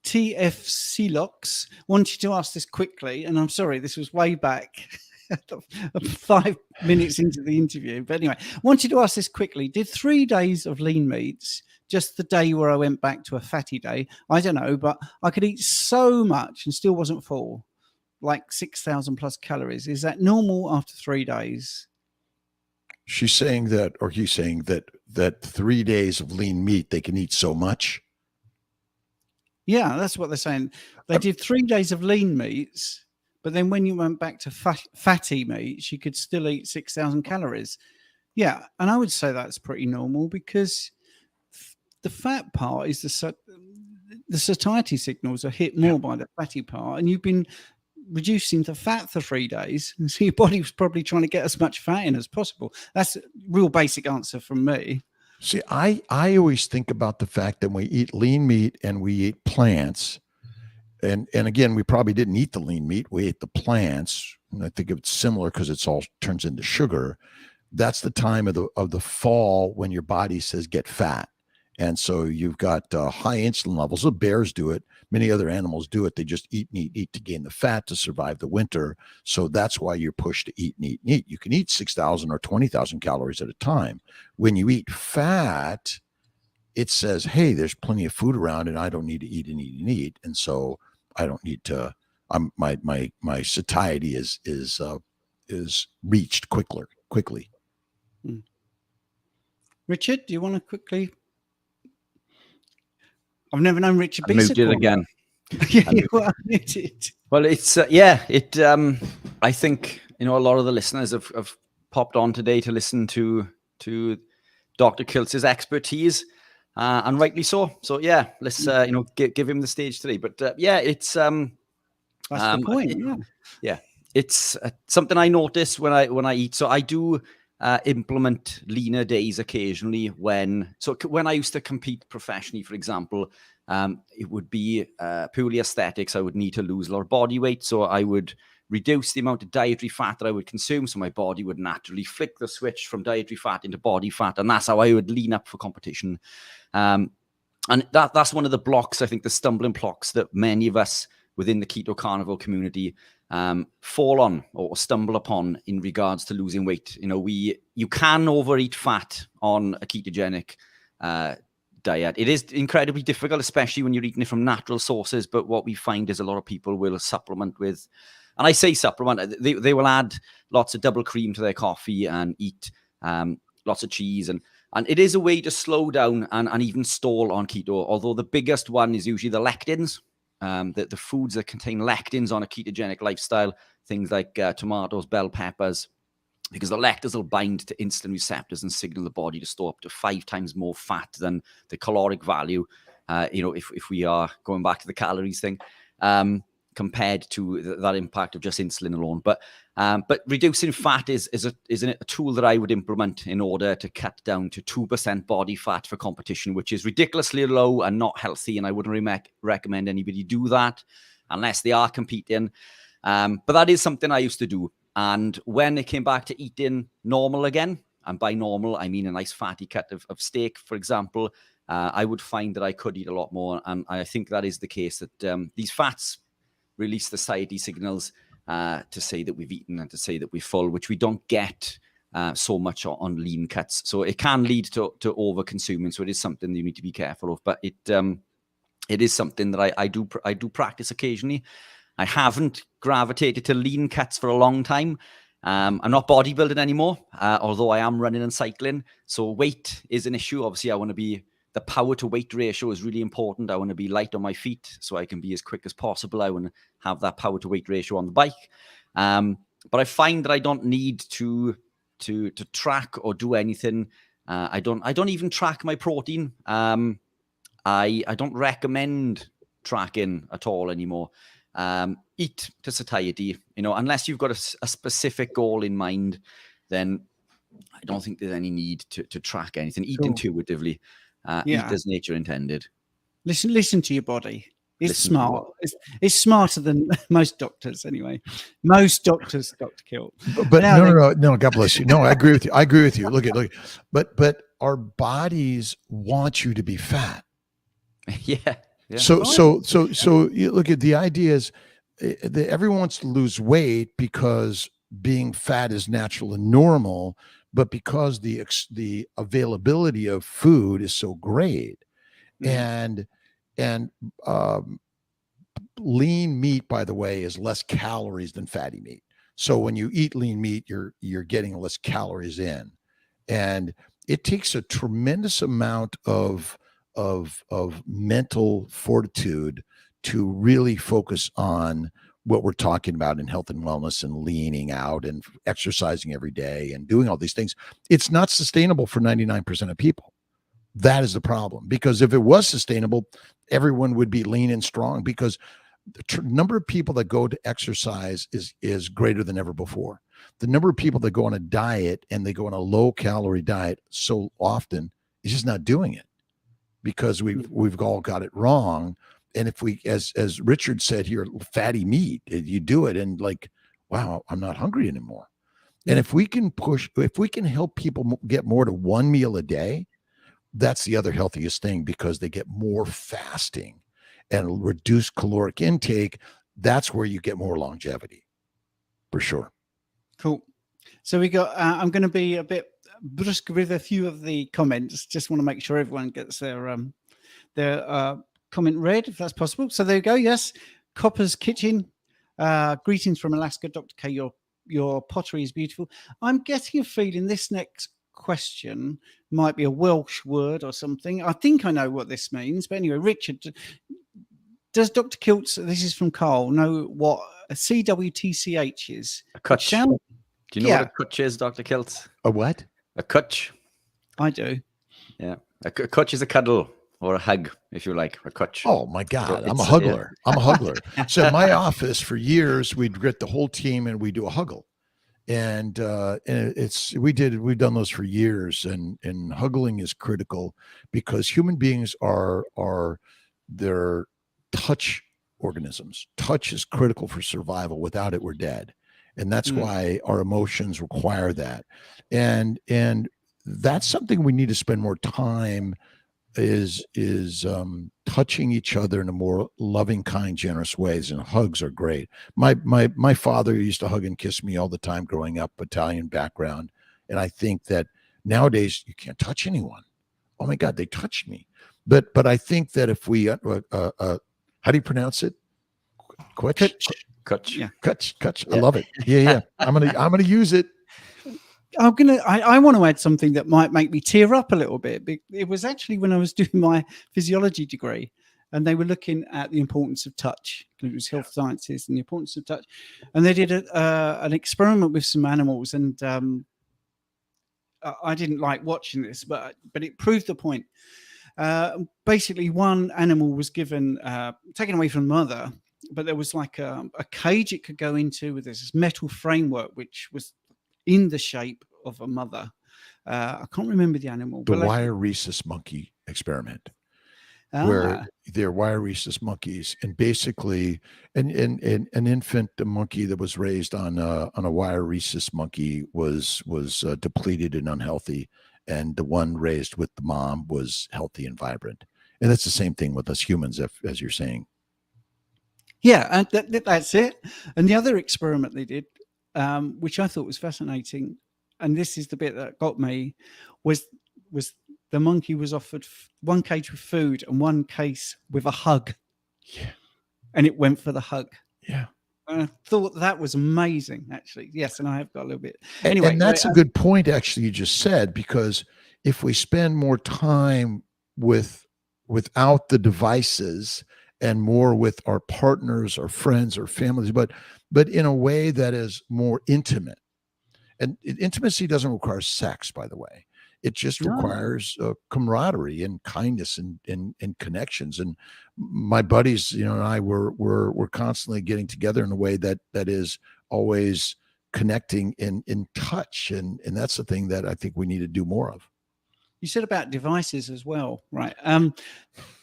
TF wanted to ask this quickly, and I'm sorry, this was way back 5 minutes into the interview. But anyway, wanted to ask this quickly. Did 3 days of lean meats, just the day where I went back to a fatty day, I don't know, but I could eat so much and still wasn't full, like 6,000 plus calories. Is that normal after 3 days? She's saying that, or he's saying that 3 days of lean meat, they can eat so much. Yeah, that's what they're saying. They did 3 days of lean meats, but then when you went back to fatty meats, you could still eat 6,000 calories. Yeah, and I would say that's pretty normal because the fat part is the satiety signals are hit more by the fatty part, and you've been reducing the fat for 3 days, so your body was probably trying to get as much fat in as possible. That's a real basic answer from me. See, I always think about the fact that we eat lean meat and we eat plants. And again, we probably didn't eat the lean meat. We ate the plants. And I think it's similar because it's all turns into sugar. That's the time of the fall when your body says get fat. And so you've got high insulin levels. So bears do it. Many other animals do it. They just eat and eat, eat to gain the fat to survive the winter. So that's why you're pushed to eat and eat and eat. You can eat 6,000 or 20,000 calories at a time. When you eat fat, it says, hey, there's plenty of food around and I don't need to eat and eat and eat. And so I don't need to, my satiety is reached quickly. Richard, do you want to quickly? I've never known Richard be moved it again. Yeah, you are muted. Well, it's I think a lot of the listeners have popped on today to listen to Dr. Kiltz's expertise, and rightly so. So yeah, let's give him the stage today. But it's that's the point. It's something I notice when I eat. So I do implement leaner days occasionally when I used to compete professionally, for example, it would be purely aesthetics. I would need to lose a lot of body weight, so I would reduce the amount of dietary fat that I would consume, so my body would naturally flick the switch from dietary fat into body fat, and that's how I would lean up for competition. And that's one of the blocks, I think, the stumbling blocks that many of us within the keto carnivore community fall on or stumble upon in regards to losing weight. You can overeat fat on a ketogenic diet. It is incredibly difficult, especially when you're eating it from natural sources. But what we find is a lot of people will supplement with, and I say supplement, they will add lots of double cream to their coffee and eat lots of cheese. And it is a way to slow down and even stall on keto. Although the biggest one is usually the lectins. The foods that contain lectins on a ketogenic lifestyle, things like tomatoes, bell peppers, because the lectins will bind to insulin receptors and signal the body to store up to 5 times more fat than the caloric value. If we are going back to the calories thing, compared to that impact of just insulin alone. But reducing fat is a tool that I would implement in order to cut down to 2% body fat for competition, which is ridiculously low and not healthy. And I wouldn't recommend anybody do that unless they are competing. But that is something I used to do. And when it came back to eating normal again, and by normal, I mean a nice fatty cut of steak, for example, I would find that I could eat a lot more. And I think that is the case, that these fats release the satiety signals to say that we've eaten and to say that we're full, which we don't get so much on lean cuts. So it can lead to over consuming. So it is something you need to be careful of. But it is something that I do practice occasionally. I haven't gravitated to lean cuts for a long time. I'm not bodybuilding anymore, although I am running and cycling. So weight is an issue. Obviously, I want to be, the power to weight ratio is really important. I want to be light on my feet so I can be as quick as possible. I want to have that power to weight ratio on the bike. But I find that I don't need to track or do anything. I don't even track my protein. I don't recommend tracking at all anymore. Eat to satiety, unless you've got a specific goal in mind, then I don't think there's any need to track anything. Eat intuitively. Eat as nature intended. Listen to your body. It's smart. It's smarter than most doctors, anyway. Most doctors, Dr. Kiltz. But no. God bless you. No, I agree with you. Look. But our bodies want you to be fat. Yeah. Yeah. So you look at the idea is that everyone wants to lose weight because being fat is natural and normal, but because the availability of food is so great, and lean meat, by the way, is less calories than fatty meat. So when you eat lean meat, you're getting less calories in, and it takes a tremendous amount of mental fortitude to really focus on what we're talking about in health and wellness and leaning out and exercising every day and doing all these things. It's not sustainable for 99% of people. That is the problem, because if it was sustainable, everyone would be lean and strong, because the number of people that go to exercise is greater than ever before. The number of people that go on a diet and they go on a low calorie diet so often is just not doing it, because we've all got it wrong. And if we, as Richard said here, fatty meat, you do it and like, wow, I'm not hungry anymore. And if we can help people get more to one meal a day, that's the other healthiest thing, because they get more fasting and reduced caloric intake. That's where you get more longevity, for sure. Cool. So we got, I'm going to be a bit brusque with a few of the comments. Just want to make sure everyone gets their comment read, if that's possible. So there you go. Yes. Copper's Kitchen. Greetings from Alaska. Dr. K, your pottery is beautiful. I'm getting a feeling this next question might be a Welsh word or something. I think I know what this means. But anyway, Richard, does Dr. Kiltz, this is from Carl, know what a CWTCH is? A cutch. Do you know what a cutch is, Dr. Kiltz? A what? A cutch. I do. Yeah. A cutch is a cuddle or a hug, if you like, a cutch. Oh, my God. I'm a huggler. Yeah. I'm a huggler. So in my office for years, we'd get the whole team and we do a huggle. And we've done those for years, and huggling is critical, because human beings they're touch organisms. Touch is critical for survival. Without it, we're dead. And that's why our emotions require that. And that's something we need to spend more time is touching each other in a more loving, kind, generous ways. And hugs are great. My father used to hug and kiss me all the time growing up, Italian background. And I think that nowadays you can't touch anyone. Oh my God, they touched me. But I think that if we, how do you pronounce it? Kutch. Yeah. Kutch. I love it. Yeah. I'm gonna use it. I want to add something that might make me tear up a little bit. It was actually when I was doing my physiology degree, and they were looking at the importance of touch. It was health sciences and the importance of touch. And they did an experiment with some animals, and I didn't like watching this, but it proved the point. Basically, one animal was given, taken away from the mother, but there was like a cage it could go into with this metal framework, which was in the shape of a mother. I can't remember the animal. The wire rhesus monkey experiment, where they're wire rhesus monkeys, and basically an infant monkey that was raised on a wire rhesus monkey was depleted and unhealthy, and the one raised with the mom was healthy and vibrant. And that's the same thing with us humans, as you're saying. Yeah, and that's it. And the other experiment they did, which I thought was fascinating, and this is the bit that got me, was the monkey was offered one cage with food and one case with a hug. Yeah. And it went for the hug. Yeah. I thought that was amazing, actually. Yes, and I have got a little bit. Anyway, and that's a good point, actually, you just said, because if we spend more time without the devices and more with our partners, our friends, our families, but in a way that is more intimate. And intimacy doesn't require sex, by the way. It just requires camaraderie and kindness and connections. And my buddies, and I we're constantly getting together in a way that is always connecting in touch. And that's the thing that I think we need to do more of. You said about devices as well, right?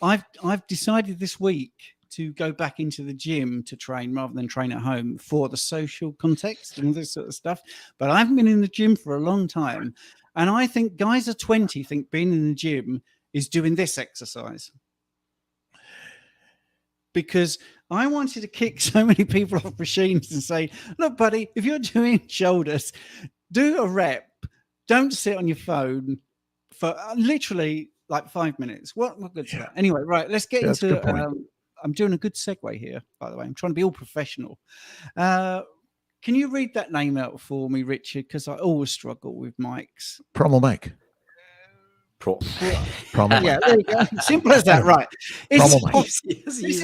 I've decided this week to go back into the gym to train rather than train at home for the social context and all this sort of stuff. But I haven't been in the gym for a long time. And I think guys at 20 think being in the gym is doing this exercise. because I wanted to kick so many people off machines and say, look, buddy, if you're doing shoulders, do a rep. Don't sit on your phone for literally like 5 minutes. What good's that? Anyway, right, let's get That's a good into point. I'm doing a good segue here, by the way. I'm trying to be all professional. Can you read that name out for me, Richard? Because I always struggle with Mike's. Promo Mike. Promo Yeah, Mike. there you go. Simple as that, right? Promo Mike. This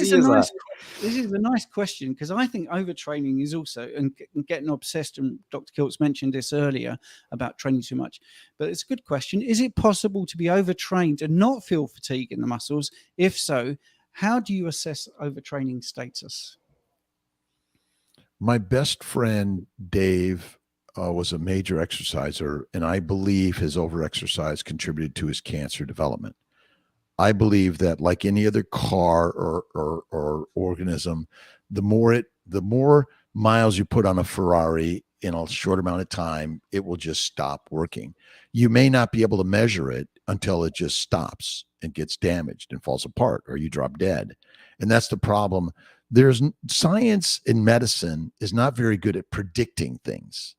is a nice question, because I think overtraining is also, and getting obsessed, and Dr. Kiltz mentioned this earlier about training too much, but it's a good question. Is it possible to be overtrained and not feel fatigue in the muscles? If so, how do you assess overtraining status? My best friend, Dave, was a major exerciser, and I believe his overexercise contributed to his cancer development. I believe that, like any other car or organism, the more miles you put on a Ferrari in a short amount of time, it will just stop working. You may not be able to measure it until it just stops and gets damaged and falls apart, or you drop dead. And that's the problem. Science in medicine is not very good at predicting things.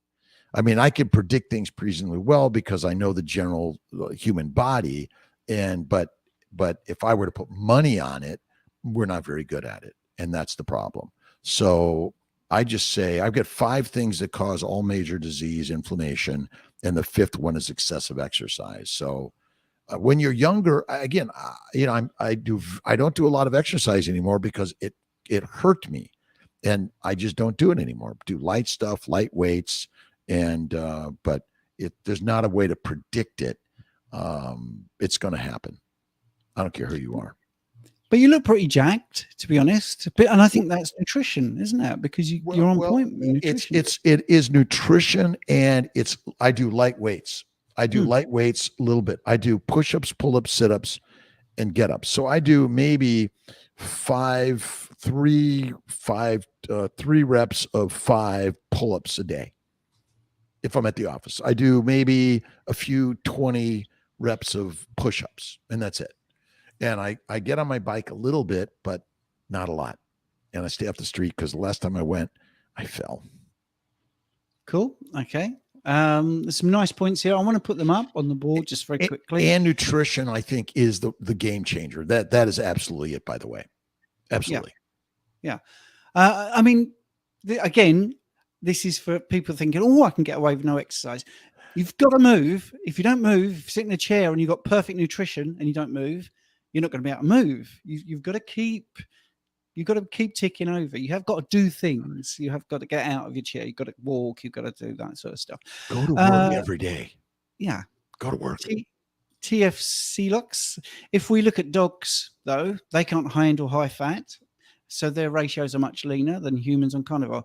I mean, I can predict things reasonably well because I know the general human body, but if I were to put money on it, we're not very good at it, and that's the problem. So I just say I've got 5 things that cause all major disease, inflammation, and the 5th one is excessive exercise. So when you're younger, again, I don't do a lot of exercise anymore because it hurt me, and I just don't do it anymore. Do light stuff, light weights, and but there's not a way to predict it. It's going to happen. I don't care who you are. But you look pretty jacked, to be honest. And I think that's nutrition, isn't it? Because you're on point with nutrition. It is nutrition, and I do light weights. I do light weights a little bit. I do push-ups, pull-ups, sit-ups, and get-ups. So I do maybe 3 reps of 5 pull-ups a day. If I'm at the office, I do maybe a few 20 reps of push-ups, and that's it. And I get on my bike a little bit, but not a lot. And I stay off the street because the last time I went, I fell. Cool. Okay. There's some nice points here. I want to put them up on the board just very quickly. And nutrition, I think, is the game changer. That is absolutely it, by the way. Absolutely. Yeah. I mean, again, this is for people thinking, oh, I can get away with no exercise. You've got to move. If you don't move, sit in a chair and you've got perfect nutrition and you don't move, you're not going to be able to move. You've got to keep ticking over. You have got to do things. You have got to get out of your chair. You've got to walk. You've got to do that sort of stuff. Go to work every day. Yeah. Go to work. TFC looks. If we look at dogs, though, they can't handle high fat, so their ratios are much leaner than humans on carnivore.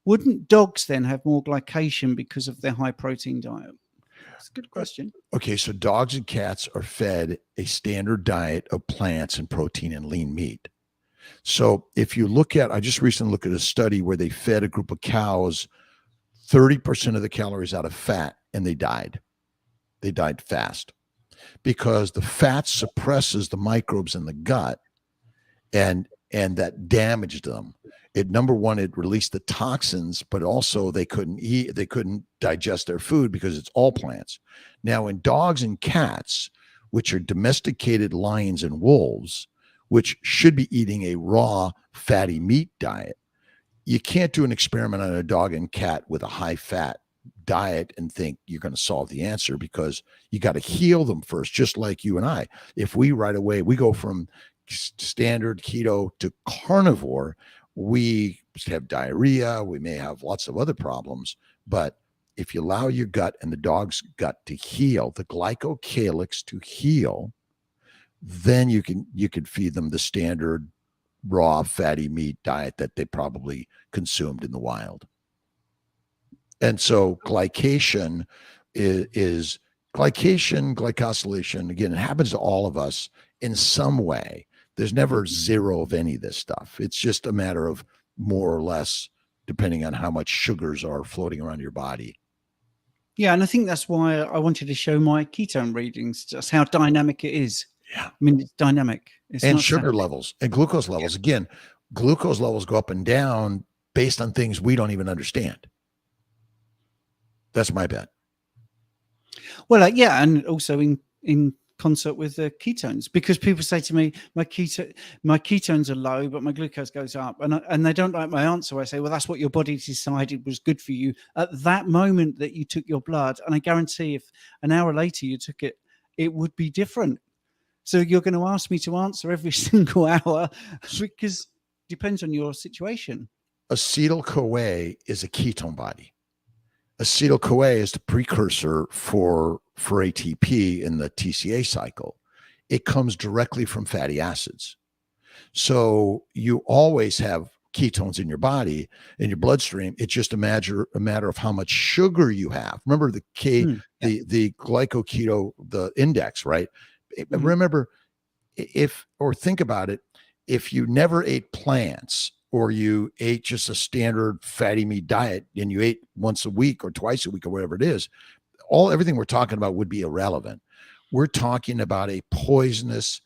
Wouldn't dogs then have more glycation because of their high protein diet? That's a good question. Okay, so dogs and cats are fed a standard diet of plants and protein and lean meat. So if you look at, I just recently looked at a study where they fed a group of cows 30% of the calories out of fat, and they died. They died fast because the fat suppresses the microbes in the gut, and that damaged them. Number one, it released the toxins, but also they couldn't eat, they couldn't digest their food because it's all plants. Now, in dogs and cats, which are domesticated lions and wolves, which should be eating a raw fatty meat diet, you can't do an experiment on a dog and cat with a high fat diet and think you're going to solve the answer, because you got to heal them first, just like you and I. If we right away, we go from standard keto to carnivore, we have diarrhea, we may have lots of other problems. But if you allow your gut and the dog's gut to heal, the glycocalyx to heal, then you can feed them the standard raw fatty meat diet that they probably consumed in the wild. And so glycation is glycosylation. Again, it happens to all of us in some way. There's never zero of any of this stuff. It's just a matter of more or less, depending on how much sugars are floating around your body. Yeah, and I think that's why I wanted to show my ketone readings, just how dynamic it is. Yeah. I mean, it's dynamic. It's And not sugar static. levels and glucose levels. Again, glucose levels go up and down based on things we don't even understand. That's my bet. Well, yeah, and also in concert with the ketones, because people say to me, my ketones are low, but my glucose goes up, and they don't like my answer. I say, well, that's what your body decided was good for you at that moment that you took your blood, and I guarantee if an hour later you took it, it would be different. So you're going to ask me to answer every single hour because it depends on your situation. Acetyl-CoA is a ketone body. Acetyl-CoA is the precursor for ATP in the TCA cycle. It comes directly from fatty acids. So you always have ketones in your body, in your bloodstream. It's just a matter of how much sugar you have. Remember the the glycoketo, the index, right? Mm-hmm. Remember, think about it, if you never ate plants, or you ate just a standard fatty meat diet and you ate once a week or twice a week or whatever it is, everything we're talking about would be irrelevant. We're talking about a poisonous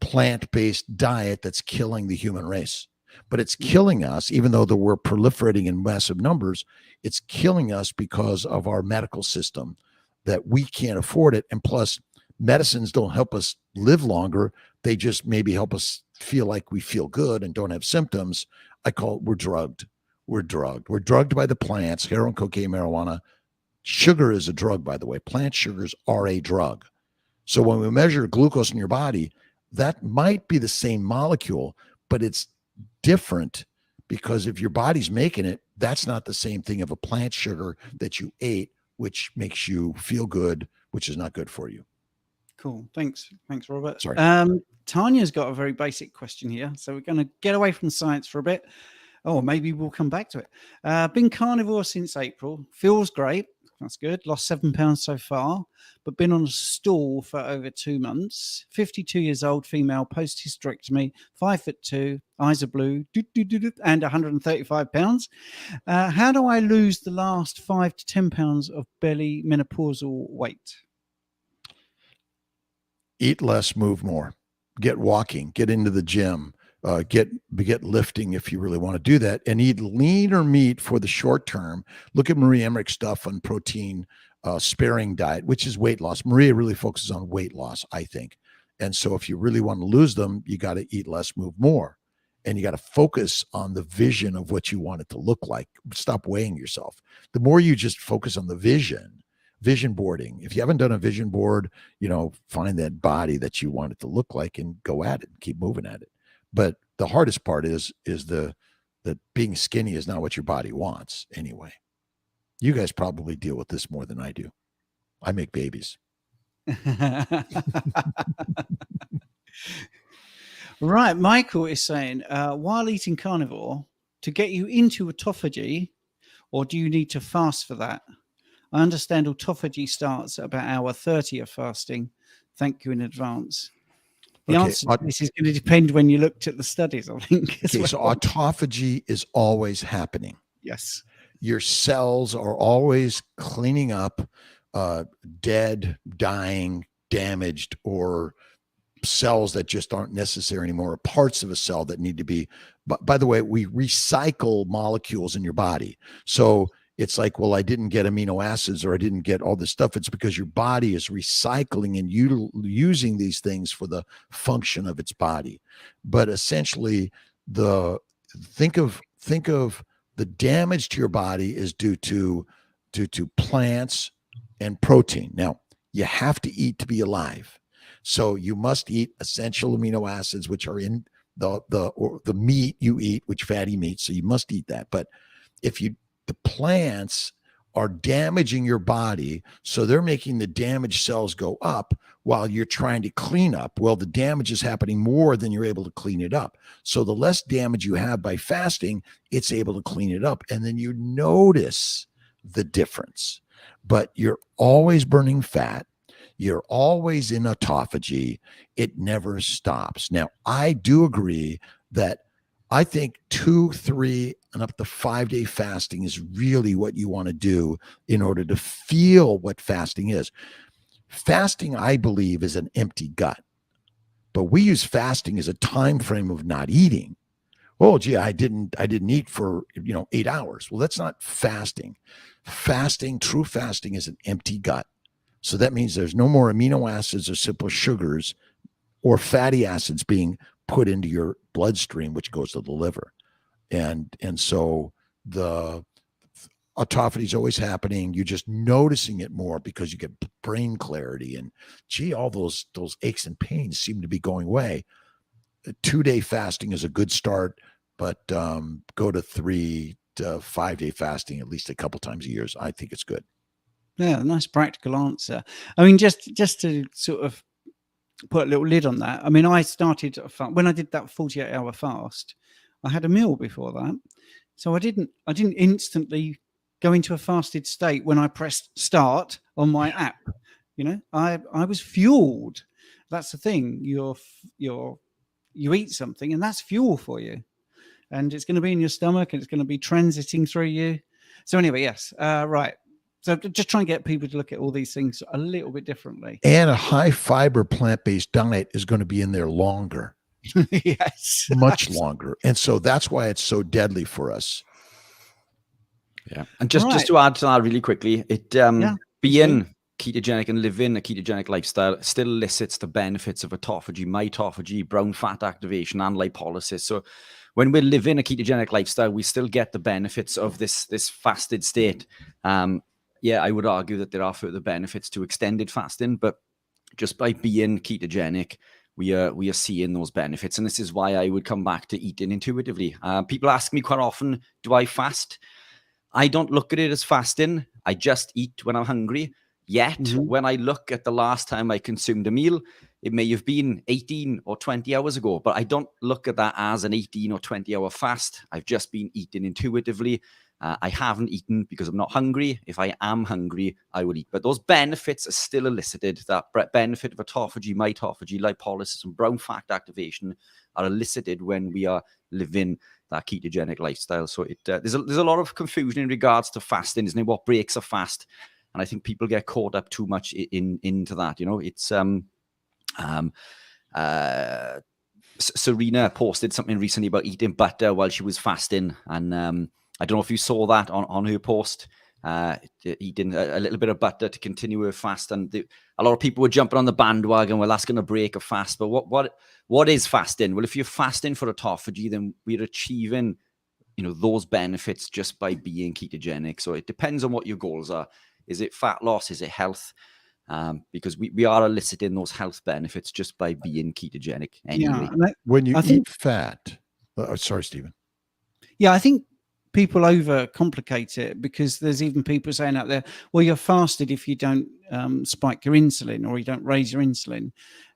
plant-based diet that's killing the human race. But it's killing us, even though we're proliferating in massive numbers, it's killing us because of our medical system, that we can't afford it. And plus, medicines don't help us live longer. They just maybe help us feel like we feel good and don't have symptoms. We're drugged. We're drugged by the plants, heroin, cocaine, marijuana. Sugar is a drug, by the way. Plant sugars are a drug. So when we measure glucose in your body, that might be the same molecule, but it's different, because if your body's making it, that's not the same thing of a plant sugar that you ate, which makes you feel good, which is not good for you. Cool. Thanks, Robert. Sorry. Tanya's got a very basic question here, so we're going to get away from science for a bit. Oh, maybe we'll come back to it. Been carnivore since April. Feels great. That's good. Lost 7 pounds so far, but been on a stool for over 2 months. 52 years old, female, post-hysterectomy, 5'2", eyes are blue, and 135 pounds. How do I lose the last 5 to 10 pounds of belly menopausal weight? Eat less, move more. Get walking, get into the gym, get lifting if you really want to do that, and eat leaner meat for the short term. Look at Marie Emmerich's stuff on protein sparing diet, which is weight loss. Maria really focuses on weight loss, I think. And so if you really want to lose them, you got to eat less, move more. And you got to focus on the vision of what you want it to look like. Stop weighing yourself. The more you just focus on the vision boarding. If you haven't done a vision board, find that body that you want it to look like and go at it and keep moving at it. But the hardest part is that being skinny is not what your body wants anyway. You guys probably deal with this more than I do. I make babies. Right. Michael is saying, while eating carnivore, to get you into autophagy, or do you need to fast for that? I understand autophagy starts at about hour 30 of fasting. Thank you in advance. The answer to this is going to depend when you looked at the studies, I think. Okay, so autophagy is always happening. Yes. Your cells are always cleaning up dead, dying, damaged, or cells that just aren't necessary anymore, or parts of a cell that need to be. But by the way, we recycle molecules in your body. So it's like, well, I didn't get amino acids, or I didn't get all this stuff. It's because your body is recycling and using these things for the function of its body. But essentially, think of the damage to your body is due to plants and protein. Now, you have to eat to be alive. So you must eat essential amino acids, which are in the meat you eat, which fatty meat. So you must eat that. But the plants are damaging your body, so they're making the damaged cells go up while you're trying to clean up. Well, the damage is happening more than you're able to clean it up. So the less damage you have by fasting, it's able to clean it up. And then you notice the difference. But you're always burning fat. You're always in autophagy. It never stops. Now, I do agree that I think 2, 3, and up to 5-day fasting is really what you want to do in order to feel what fasting is. Fasting, I believe, is an empty gut. But we use fasting as a time frame of not eating. Oh, gee, I didn't eat for 8 hours. Well, that's not fasting. True fasting is an empty gut. So that means there's no more amino acids or simple sugars or fatty acids being put into your bloodstream, which goes to the liver. And so the autophagy is always happening. You're just noticing it more because you get brain clarity, and gee, all those aches and pains seem to be going away. 2-day fasting is a good start, but go to 3 to 5-day fasting at least a couple times a year. I think it's good. Yeah, nice practical answer. I mean, just to sort of put a little lid on that. I mean, I started when I did that 48-hour fast. I had a meal before that, so I didn't instantly go into a fasted state when I pressed start on my app. I was fueled. That's the thing. You eat something, and that's fuel for you, and it's going to be in your stomach, and it's going to be transiting through you. So anyway, yes, right. So just try and get people to look at all these things a little bit differently. And a high fiber plant-based diet is going to be in there longer. Yes, much longer. And so that's why it's so deadly for us. Yeah. And just to add to that really quickly, being ketogenic and living a ketogenic lifestyle still elicits the benefits of autophagy, mitophagy, brown fat activation, and lipolysis. So when we're living a ketogenic lifestyle, we still get the benefits of this fasted state. I would argue that there are further benefits to extended fasting, but just by being ketogenic, we are seeing those benefits. And this is why I would come back to eating intuitively. People ask me quite often, do I fast? I don't look at it as fasting. I just eat when I'm hungry. Yet, when I look at the last time I consumed a meal, it may have been 18 or 20 hours ago, but I don't look at that as an 18 or 20-hour fast. I've just been eating intuitively. I haven't eaten because I'm not hungry. If I am hungry, I will eat. But those benefits are still elicited. That benefit of autophagy, mitophagy, lipolysis, and brown fat activation are elicited when we are living that ketogenic lifestyle. So there's a lot of confusion in regards to fasting, isn't it? What breaks a fast? And I think people get caught up too much into that. It's Serena posted something recently about eating butter while she was fasting, and I don't know if you saw that on her post, eating a little bit of butter to continue her fast. And a lot of people were jumping on the bandwagon. Well, that's going to break a fast. But what is fasting? Well, if you're fasting for autophagy, then we're achieving, those benefits just by being ketogenic. So it depends on what your goals are. Is it fat loss? Is it health? Because we are eliciting those health benefits just by being ketogenic anyway. Yeah, when you eat fat, sorry, Stephen. Yeah, I think people overcomplicate it, because there's even people saying out there, well, you're fasted if you don't spike your insulin or you don't raise your insulin.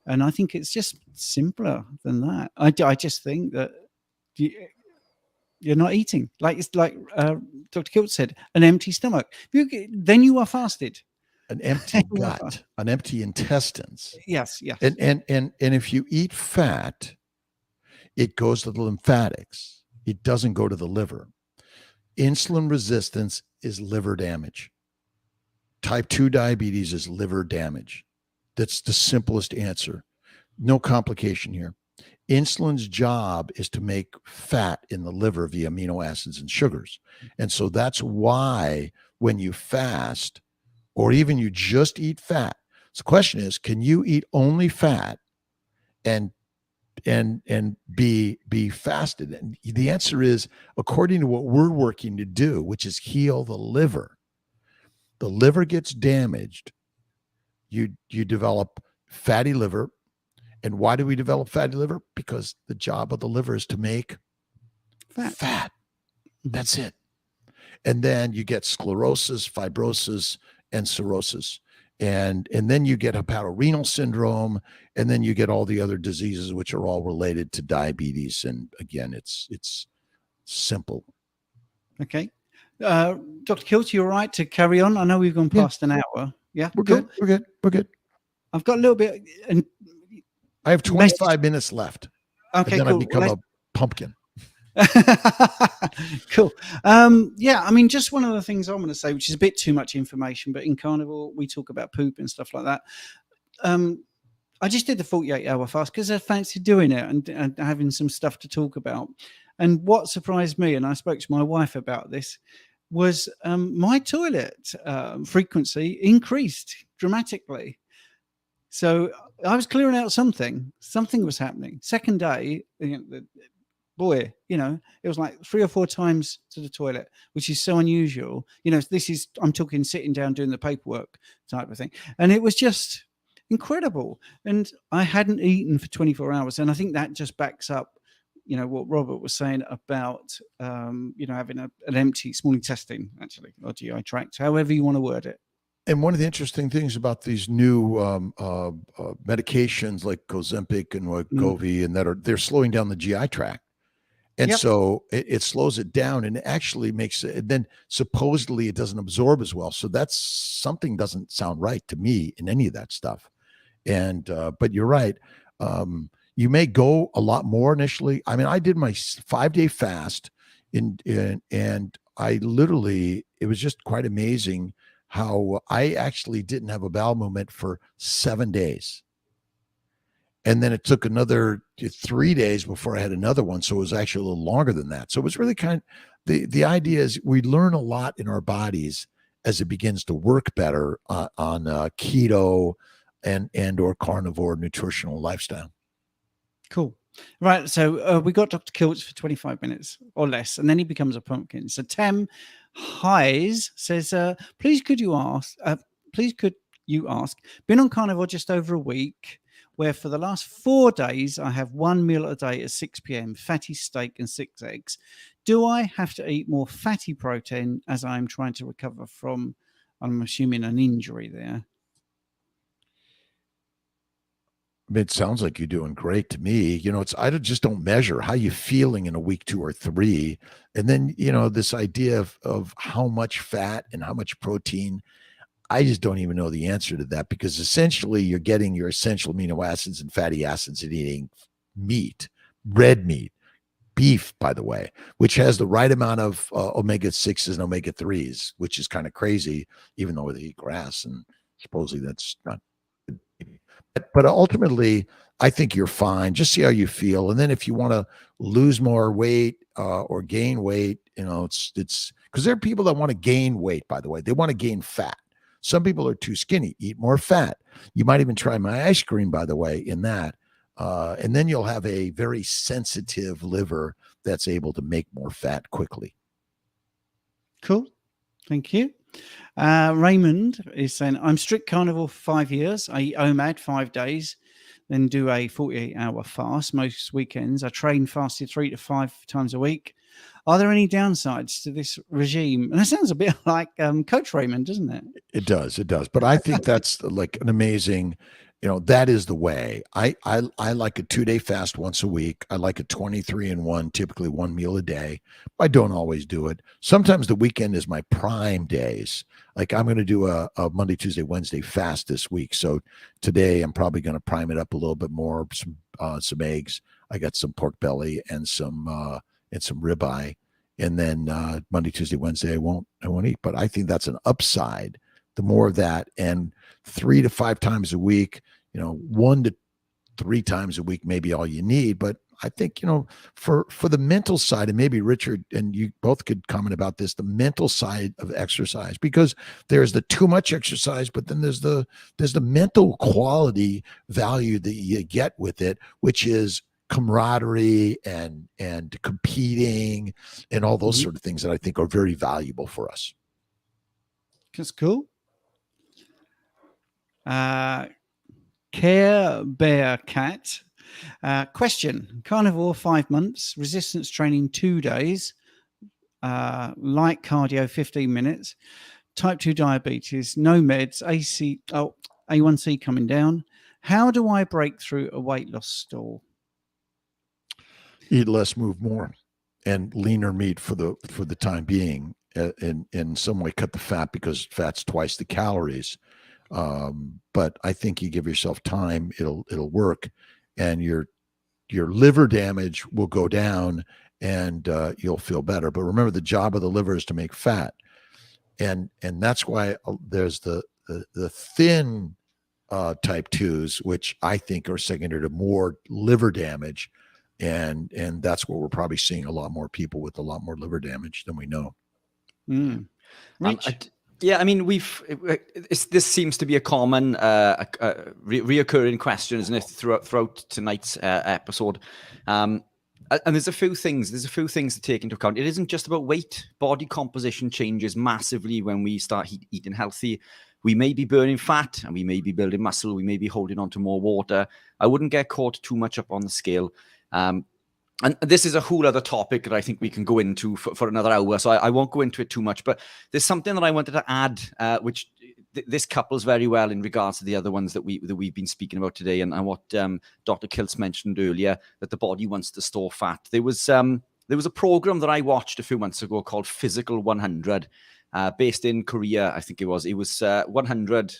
And I think it's just simpler than that. I just think that you're not eating. It's like Dr. Kiltz said, an empty stomach. Then you are fasted. An empty gut, an empty intestines. Yes. And if you eat fat, it goes to the lymphatics. It doesn't go to the liver. Insulin resistance is liver damage. Type 2 diabetes is liver damage. That's the simplest answer. No complication here. Insulin's job is to make fat in the liver via amino acids and sugars. And so that's why when you fast, or even you just eat fat, so the question is, can you eat only fat and be fasted? And the answer is, according to what we're working to do, which is heal the liver gets damaged. You develop fatty liver. And why do we develop fatty liver? Because the job of the liver is to make fat. That's it. And then you get sclerosis, fibrosis, and cirrhosis. And then you get hepatorenal syndrome, and then you get all the other diseases which are all related to diabetes. And again, it's simple. Okay. Dr. Kiltz, you're right to carry on. I know we've gone past an hour. Yeah, we're good. We're good. I've got a little bit. And I have 25 minutes left. Okay, and then cool. I become a pumpkin. Cool. I mean, just one of the things I'm going to say, which is a bit too much information, but in Carnivore we talk about poop and stuff like that. I just did the 48-hour fast because I fancied doing it and having some stuff to talk about. And what surprised me, and I spoke to my wife about this, was my toilet frequency increased dramatically. So I was clearing out something was happening. Second day, boy, it was like 3 or 4 times to the toilet, which is so unusual. I'm talking sitting down doing the paperwork type of thing. And it was just incredible. And I hadn't eaten for 24 hours. And I think that just backs up, what Robert was saying about, having an empty small intestine, actually, or GI tract, however you want to word it. And one of the interesting things about these new medications like Ozempic and Wegovy and they're slowing down the GI tract. And so it slows it down and it actually makes it, then supposedly it doesn't absorb as well. So that's something doesn't sound right to me in any of that stuff. And, but you're right. You may go a lot more initially. I mean, I did my 5-day fast and I literally, it was just quite amazing how I actually didn't have a bowel movement for 7 days. And then it took another 3 days before I had another one. So it was actually a little longer than that. So it was really the idea is we learn a lot in our bodies as it begins to work better on keto and or carnivore nutritional lifestyle. Cool. Right. So we got Dr. Kiltz for 25 minutes or less, and then he becomes a pumpkin. So Tem Highs says, please could you ask, been on carnivore just over a week, where for the last 4 days, I have 1 meal a day at 6 p.m., fatty steak and 6 eggs. Do I have to eat more fatty protein as I'm trying to recover from, I'm assuming, an injury there? It sounds like you're doing great to me. I just don't measure how you feeling in a week 2 or 3. And then, this idea of how much fat and how much protein, I just don't even know the answer to that, because essentially you're getting your essential amino acids and fatty acids in eating meat, red meat, beef, by the way, which has the right amount of omega-6s and omega-3s, which is kind of crazy, even though they eat grass and supposedly that's not. But ultimately, I think you're fine. Just see how you feel. And then if you want to lose more weight or gain weight, it's because there are people that want to gain weight, by the way. They want to gain fat. Some people are too skinny. Eat more fat. You might even try my ice cream, by the way, in that. And then you'll have a very sensitive liver that's able to make more fat quickly. Cool. Thank you. Raymond is saying, I'm strict carnivore for 5 years. I eat OMAD 5 days, then do a 48-hour fast most weekends. I train fasted 3 to 5 times a week. Are there any downsides to this regime? And that sounds a bit like Coach Raymond, doesn't it? It does. But I think that's like an amazing, that is the way. I like a 2-day fast once a week. I like a 23-in-1, typically 1 meal a day. I don't always do it. Sometimes the weekend is my prime days. Like I'm going to do a Monday, Tuesday, Wednesday fast this week. So today I'm probably going to prime it up a little bit more, some eggs. I got some pork belly and some ribeye. And then Monday, Tuesday, Wednesday, I won't eat. But I think that's an upside. The more of that, and 3 to 5 times a week, 1 to 3 times a week may be all you need. But I think, for the mental side, and maybe Richard and you both could comment about this, the mental side of exercise, because there's the too much exercise, but then there's the mental quality value that you get with it, which is camaraderie and competing and all those sort of things that I think are very valuable for us. That's cool. Care Bear Cat. Question: carnivore 5 months, resistance training 2 days, light cardio 15 minutes, type 2 diabetes, no meds, A1C coming down. How do I break through a weight loss stall? Eat less, move more, and leaner meat for the time being. In some way, cut the fat, because fat's twice the calories. But I think you give yourself time, it'll work, and your liver damage will go down, and you'll feel better. But remember, the job of the liver is to make fat, and that's why there's the thin type 2s, which I think are secondary to more liver damage. And that's what we're probably seeing, a lot more people with a lot more liver damage than we know. Rich? Yeah, I mean, this seems to be a common reoccurring question, isn't it, throughout tonight's episode? And there's a few things to take into account. It isn't just about weight. Body composition changes massively when we start eating healthy. We may be burning fat and we may be building muscle. We may be holding on to more water. I wouldn't get caught too much up on the scale. And this is a whole other topic that I think we can go into for another hour, so I won't go into it too much. But there's something that I wanted to add, which this couples very well in regards to the other ones that we've been speaking about today, and what Dr. Kiltz mentioned earlier, that the body wants to store fat. There was a program that I watched a few months ago called Physical 100, based in Korea. I think it was 100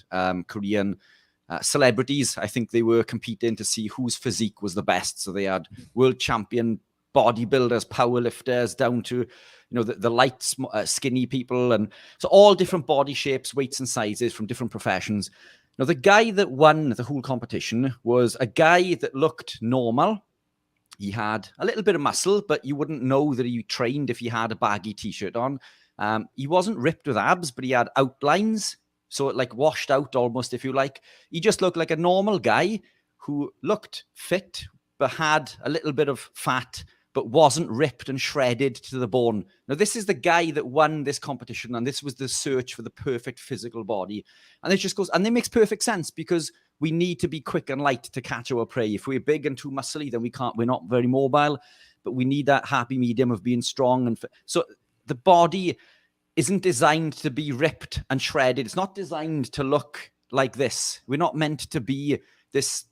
Korean celebrities. I think they were competing to see whose physique was the best. So they had world champion bodybuilders, powerlifters, down to the light, skinny people, and so all different body shapes, weights, and sizes from different professions. Now, the guy that won the whole competition was a guy that looked normal. He had a little bit of muscle, but you wouldn't know that he trained if he had a baggy t-shirt on. He wasn't ripped with abs, but he had outlines. So like washed out almost, if you like. He just looked like a normal guy who looked fit, but had a little bit of fat, but wasn't ripped and shredded to the bone. Now, this is the guy that won this competition, and this was the search for the perfect physical body. And it just goes, and it makes perfect sense, because we need to be quick and light to catch our prey. If we're big and too muscly, then we're not very mobile, but we need that happy medium of being strong. And so the body isn't designed to be ripped and shredded. It's not designed to look like this. We're not meant to be this,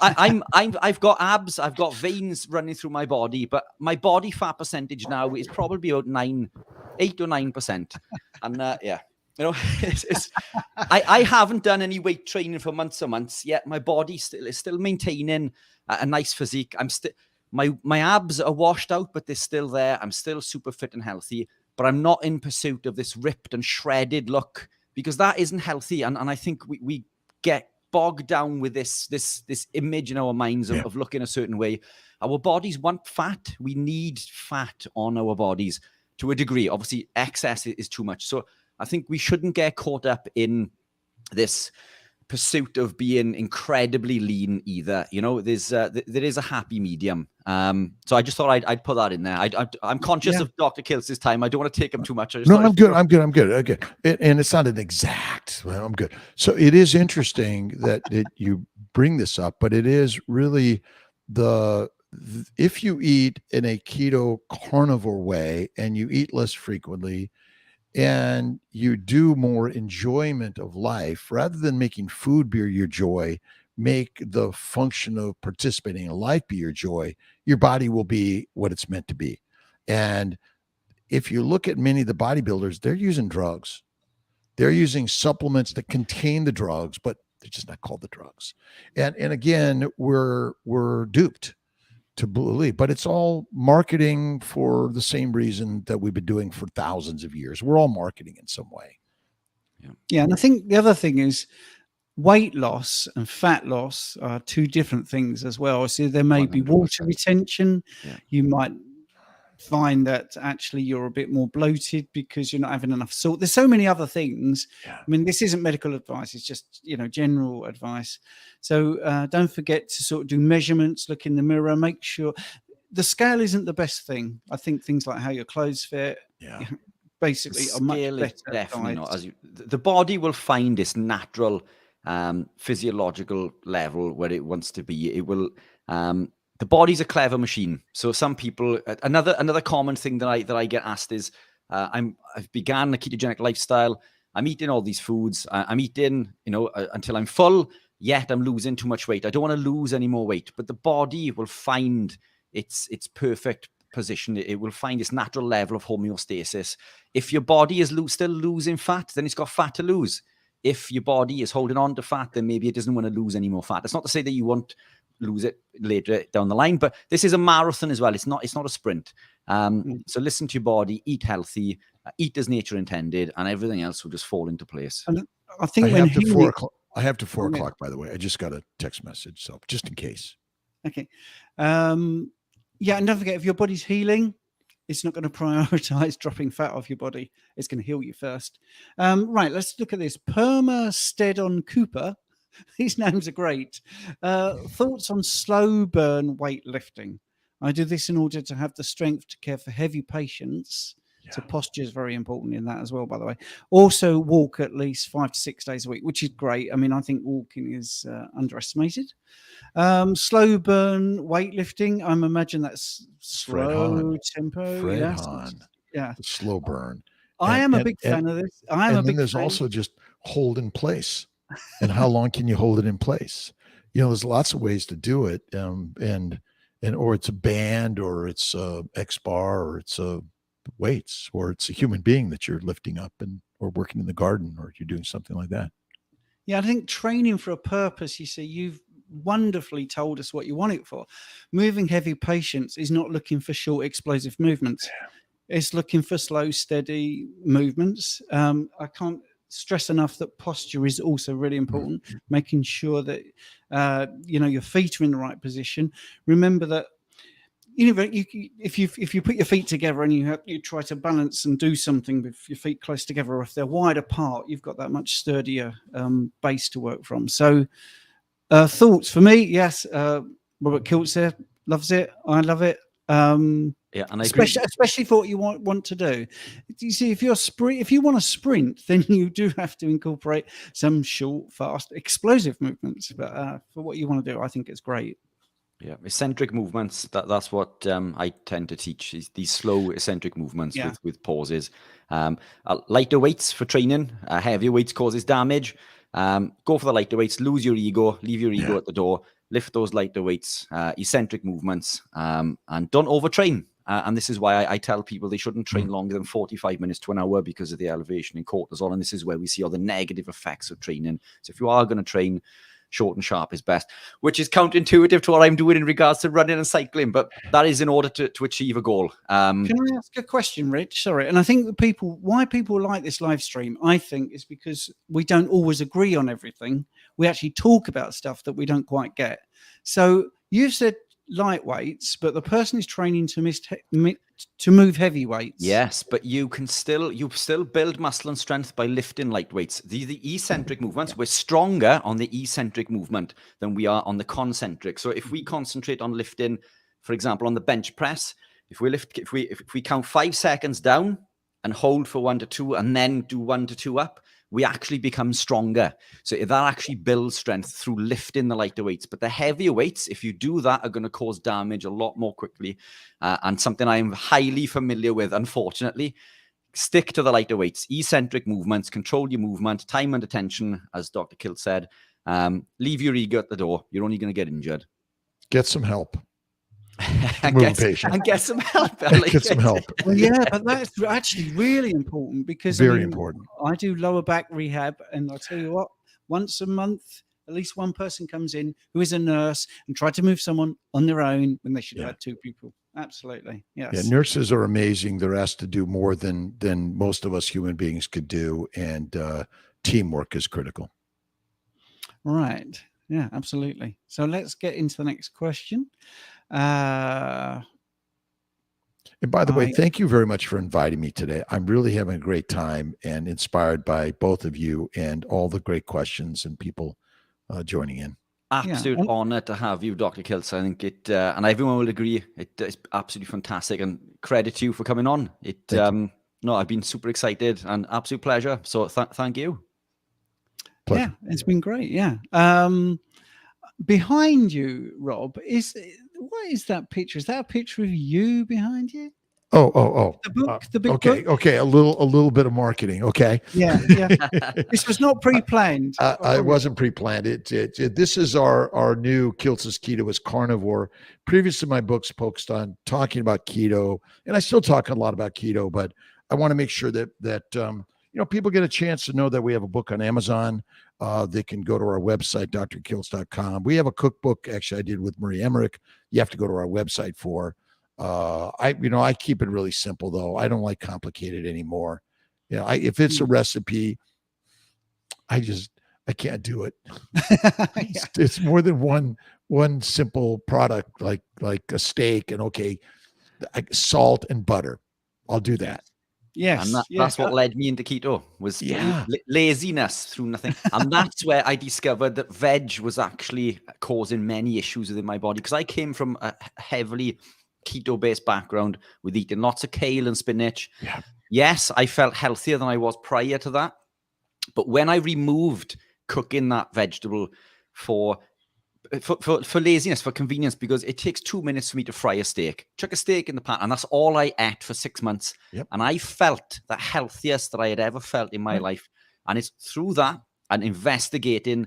I've got abs, I've got veins running through my body, but my body fat percentage now is probably about 8 or 9%. And I haven't done any weight training for months and months, yet my body is still maintaining a nice physique. My abs are washed out, but they're still there. I'm still super fit and healthy, but I'm not in pursuit of this ripped and shredded look, because that isn't healthy. And I think we get bogged down with this image in our minds of looking a certain way. Our bodies want fat. We need fat on our bodies to a degree. Obviously, excess is too much. So I think we shouldn't get caught up in this pursuit of being incredibly lean either. There is a happy medium. So I just thought I'd put that in there. I'm conscious of Dr. Kiltz's time. I don't want to take him too much. I'm good. Okay. And it's not an exact, well, I'm good. So it is interesting that you bring this up, but it is really if you eat in a keto carnivore way and you eat less frequently, and you do more enjoyment of life, rather than making food be your joy, make the function of participating in life be your joy, your body will be what it's meant to be. And if you look at many of the bodybuilders, they're using drugs. They're using supplements that contain the drugs, but they're just not called the drugs. And again, we're duped to believe, but it's all marketing for the same reason that we've been doing for thousands of years. We're all marketing in some way. Yeah. And I think the other thing is weight loss and fat loss are two different things as well. So there may 100%. Be water retention. Yeah. You might find that actually you're a bit more bloated because you're not having enough salt. There's so many other things. Yeah. I mean, this isn't medical advice. It's just, general advice. So don't forget to sort of do measurements, look in the mirror, make sure the scale isn't the best thing. I think things like how your clothes fit, basically are much better. Definitely not. The body will find its natural physiological level where it wants to be. It will, the body's a clever machine. So some people, another common thing that I get asked is, I've began a ketogenic lifestyle. I'm eating all these foods. I'm eating, until I'm full, yet I'm losing too much weight. I don't want to lose any more weight, but the body will find its perfect position. It will find its natural level of homeostasis. If your body is still losing fat, then it's got fat to lose. If your body is holding on to fat, then maybe it doesn't want to lose any more fat. It's not to say that you won't lose it later down the line, but this is a marathon as well. It's not a sprint. So listen to your body, eat healthy, eat as nature intended, and everything else will just fall into place. And I think I when have to healing, 4 o'clock, by the way. I just got a text message, so just in case. okay. Yeah, and don't forget, if your body's healing, it's not going to prioritize dropping fat off your body. It's going to heal you first. Right, let's look at this. Perma Steadon Cooper. These names are great. Thoughts on slow burn weightlifting. I do this in order to have the strength to care for heavy patients. So posture is very important in that as well, by the way. Also walk at least 5 to 6 days a week, which is great. I mean, I think walking is underestimated. Slow burn weightlifting. I'm imagine that's slow tempo. Fred Yes. Hahn. Yeah. The slow burn. I am a big fan of this. There's also just hold in place. And how long can you hold it in place? There's lots of ways to do it. Or it's a band, or it's a X bar, or it's a weights, or it's a human being that you're lifting up or working in the garden, or you're doing something like that. Yeah, I think training for a purpose, you see, you've wonderfully told us what you want it for. Moving heavy patients is not looking for short, explosive movements. It's looking for slow, steady movements. I can't stress enough that posture is also really important, making sure that, your feet are in the right position. Remember that, if you put your feet together and you try to balance and do something with your feet close together, or if they're wide apart, you've got that much sturdier base to work from. So thoughts for me, yes, Robert Kiltz there loves it. I love it. Yeah, and especially for what you want to do. You see, if you want to sprint, then you do have to incorporate some short, fast, explosive movements. But for what you want to do, I think it's great. Yeah, eccentric movements. That's what I tend to teach, is these slow eccentric movements with pauses. Lighter weights for training. Heavier weights causes damage. Go for the lighter weights. Lose your ego. Leave your ego at the door. Lift those lighter weights. Eccentric movements. And don't overtrain. And this is why I tell people they shouldn't train longer than 45 minutes to an hour, because of the elevation in cortisol. And this is where we see all the negative effects of training. So if you are going to train, short and sharp is best, which is counterintuitive to what I'm doing in regards to running and cycling, but that is in order to achieve a goal. Can I ask a question, Rich? Sorry. And I think why people like this live stream, I think, is because we don't always agree on everything. We actually talk about stuff that we don't quite get. So you said light weights, but the person is training to move heavy weights. Yes, but you still build muscle and strength by lifting light weights. The eccentric movements, we're stronger on the eccentric movement than we are on the concentric. So if we concentrate on lifting, for example, on the bench press, if we count 5 seconds down and hold for 1 to 2 and then do 1 to 2 up, we actually become stronger. So that actually builds strength through lifting the lighter weights. But the heavier weights, if you do that, are going to cause damage a lot more quickly. And something I'm highly familiar with, unfortunately. Stick to the lighter weights. Eccentric movements, control your movement, time and attention, as Dr. Kiltz said. Leave your ego at the door. You're only going to get injured. Get some help. and get some help. Get some help. Well, yeah, but that's actually really important, because very important. I do lower back rehab, and I'll tell you what, once a month, at least one person comes in who is a nurse and try to move someone on their own when they should have had 2 people. Absolutely. Yes. Yeah, nurses are amazing. They're asked to do more than most of us human beings could do, and teamwork is critical. Right. Yeah, absolutely. So let's get into the next question. And by the way, thank you very much for inviting me today. I'm really having a great time and inspired by both of you and all the great questions and people joining in. Absolute honor to have you, Dr. Kiltz. I think it, and everyone will agree, it's absolutely fantastic, and credit to you for coming on. I've been super excited and absolute pleasure. So thank you. Pleasure. Yeah, it's been great. Yeah. Behind you, Rob, what is that picture? Is that a picture of you behind you? Oh. The book, the big book? Okay. A little bit of marketing. Okay. Yeah. This was not pre-planned. I wasn't pre-planned. This is our new Kiltz's Ketosis Carnivore. Previously, my books focused on talking about keto, and I still talk a lot about keto, but I want to make sure that people get a chance to know that we have a book on Amazon. They can go to our website, drkiltz.com. We have a cookbook, actually, I did with Marie Emmerich. You have to go to our website for. I keep it really simple, though. I don't like complicated anymore. If it's a recipe, I can't do it. It's more than one simple product like a steak and salt and butter. I'll do that. Yes, and that's what led me into keto, was laziness through nothing. And that's where I discovered that veg was actually causing many issues within my body, because I came from a heavily keto-based background with eating lots of kale and spinach. Yeah. Yes, I felt healthier than I was prior to that. But when I removed cooking that vegetable for laziness, for convenience, because it takes 2 minutes for me to fry a steak, chuck a steak in the pan, and that's all I ate for 6 months. Yep. And I felt the healthiest that I had ever felt in my life. And it's through that and investigating,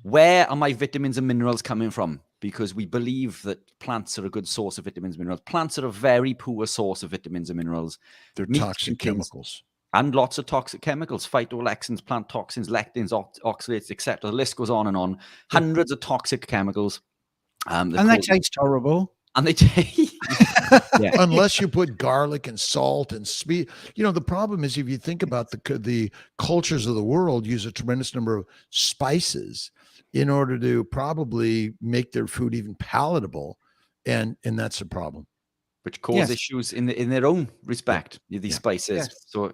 where are my vitamins and minerals coming from? Because we believe that plants are a good source of vitamins and minerals. Plants are a very poor source of vitamins and minerals. They're toxic chemicals. And lots of toxic chemicals, phytoalexins, plant toxins, lectins, oxalates, etc. The list goes on and on. Hundreds of toxic chemicals. And they taste horrible. And they taste... Unless you put garlic and salt and speed. The problem is, if you think about the cultures of the world, use a tremendous number of spices in order to probably make their food even palatable. And that's a problem. Which cause issues in their own respect, these spices. Yes. So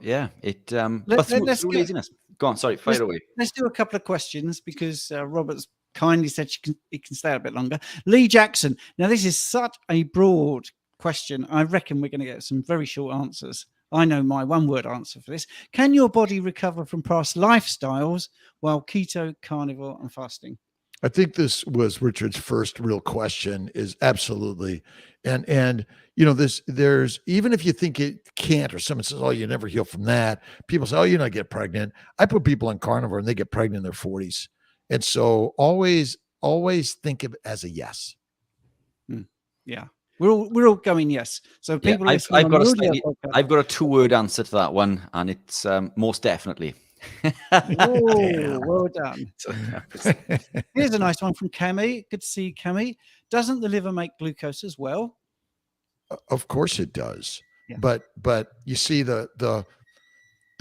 Let's through laziness. Go on, sorry, fire away. Let's do a couple of questions, because Robert's kindly said he can stay a bit longer. Lee Jackson. Now, this is such a broad question. I reckon we're going to get some very short answers. I know my one-word answer for this. Can your body recover from past lifestyles while keto, carnivore, and fasting? I think this was Richard's first real question. Is absolutely. And there's, even if you think it can't, or someone says, oh, you never heal from that, people say, oh, you're not get pregnant. I put people on carnivore and they get pregnant in their 40s. And so always think of it as a yes. Yeah. We're all going yes. So people, I've got a 2-word answer to that one, and it's most definitely. Oh, well done. Here's a nice one from Cami. Good to see you, Cami. Doesn't the liver make glucose as well? Of course it does. Yeah. But you see, the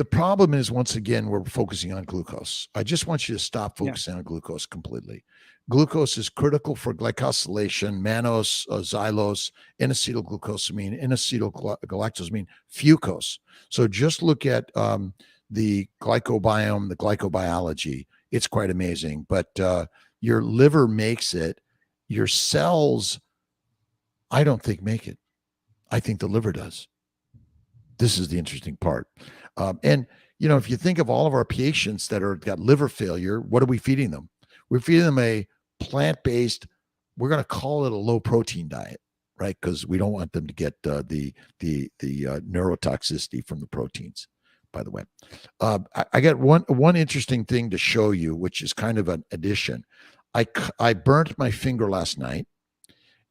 problem is, once again, we're focusing on glucose. I just want you to stop focusing on glucose completely. Glucose is critical for glycosylation, mannose, xylose, N-acetylglucosamine, N-acetylgalactosamine, fucose. So just look at the glycobiome, the glycobiology. It's quite amazing. But your liver makes it. Your cells, I don't think, make it. I think the liver does. This is the interesting part. And if you think of all of our patients that got liver failure, what are we feeding them? We're feeding them a plant-based, we're going to call it a low-protein diet, right? Because we don't want them to get the neurotoxicity from the proteins, by the way. I got one interesting thing to show you, which is kind of an addition. I burnt my finger last night,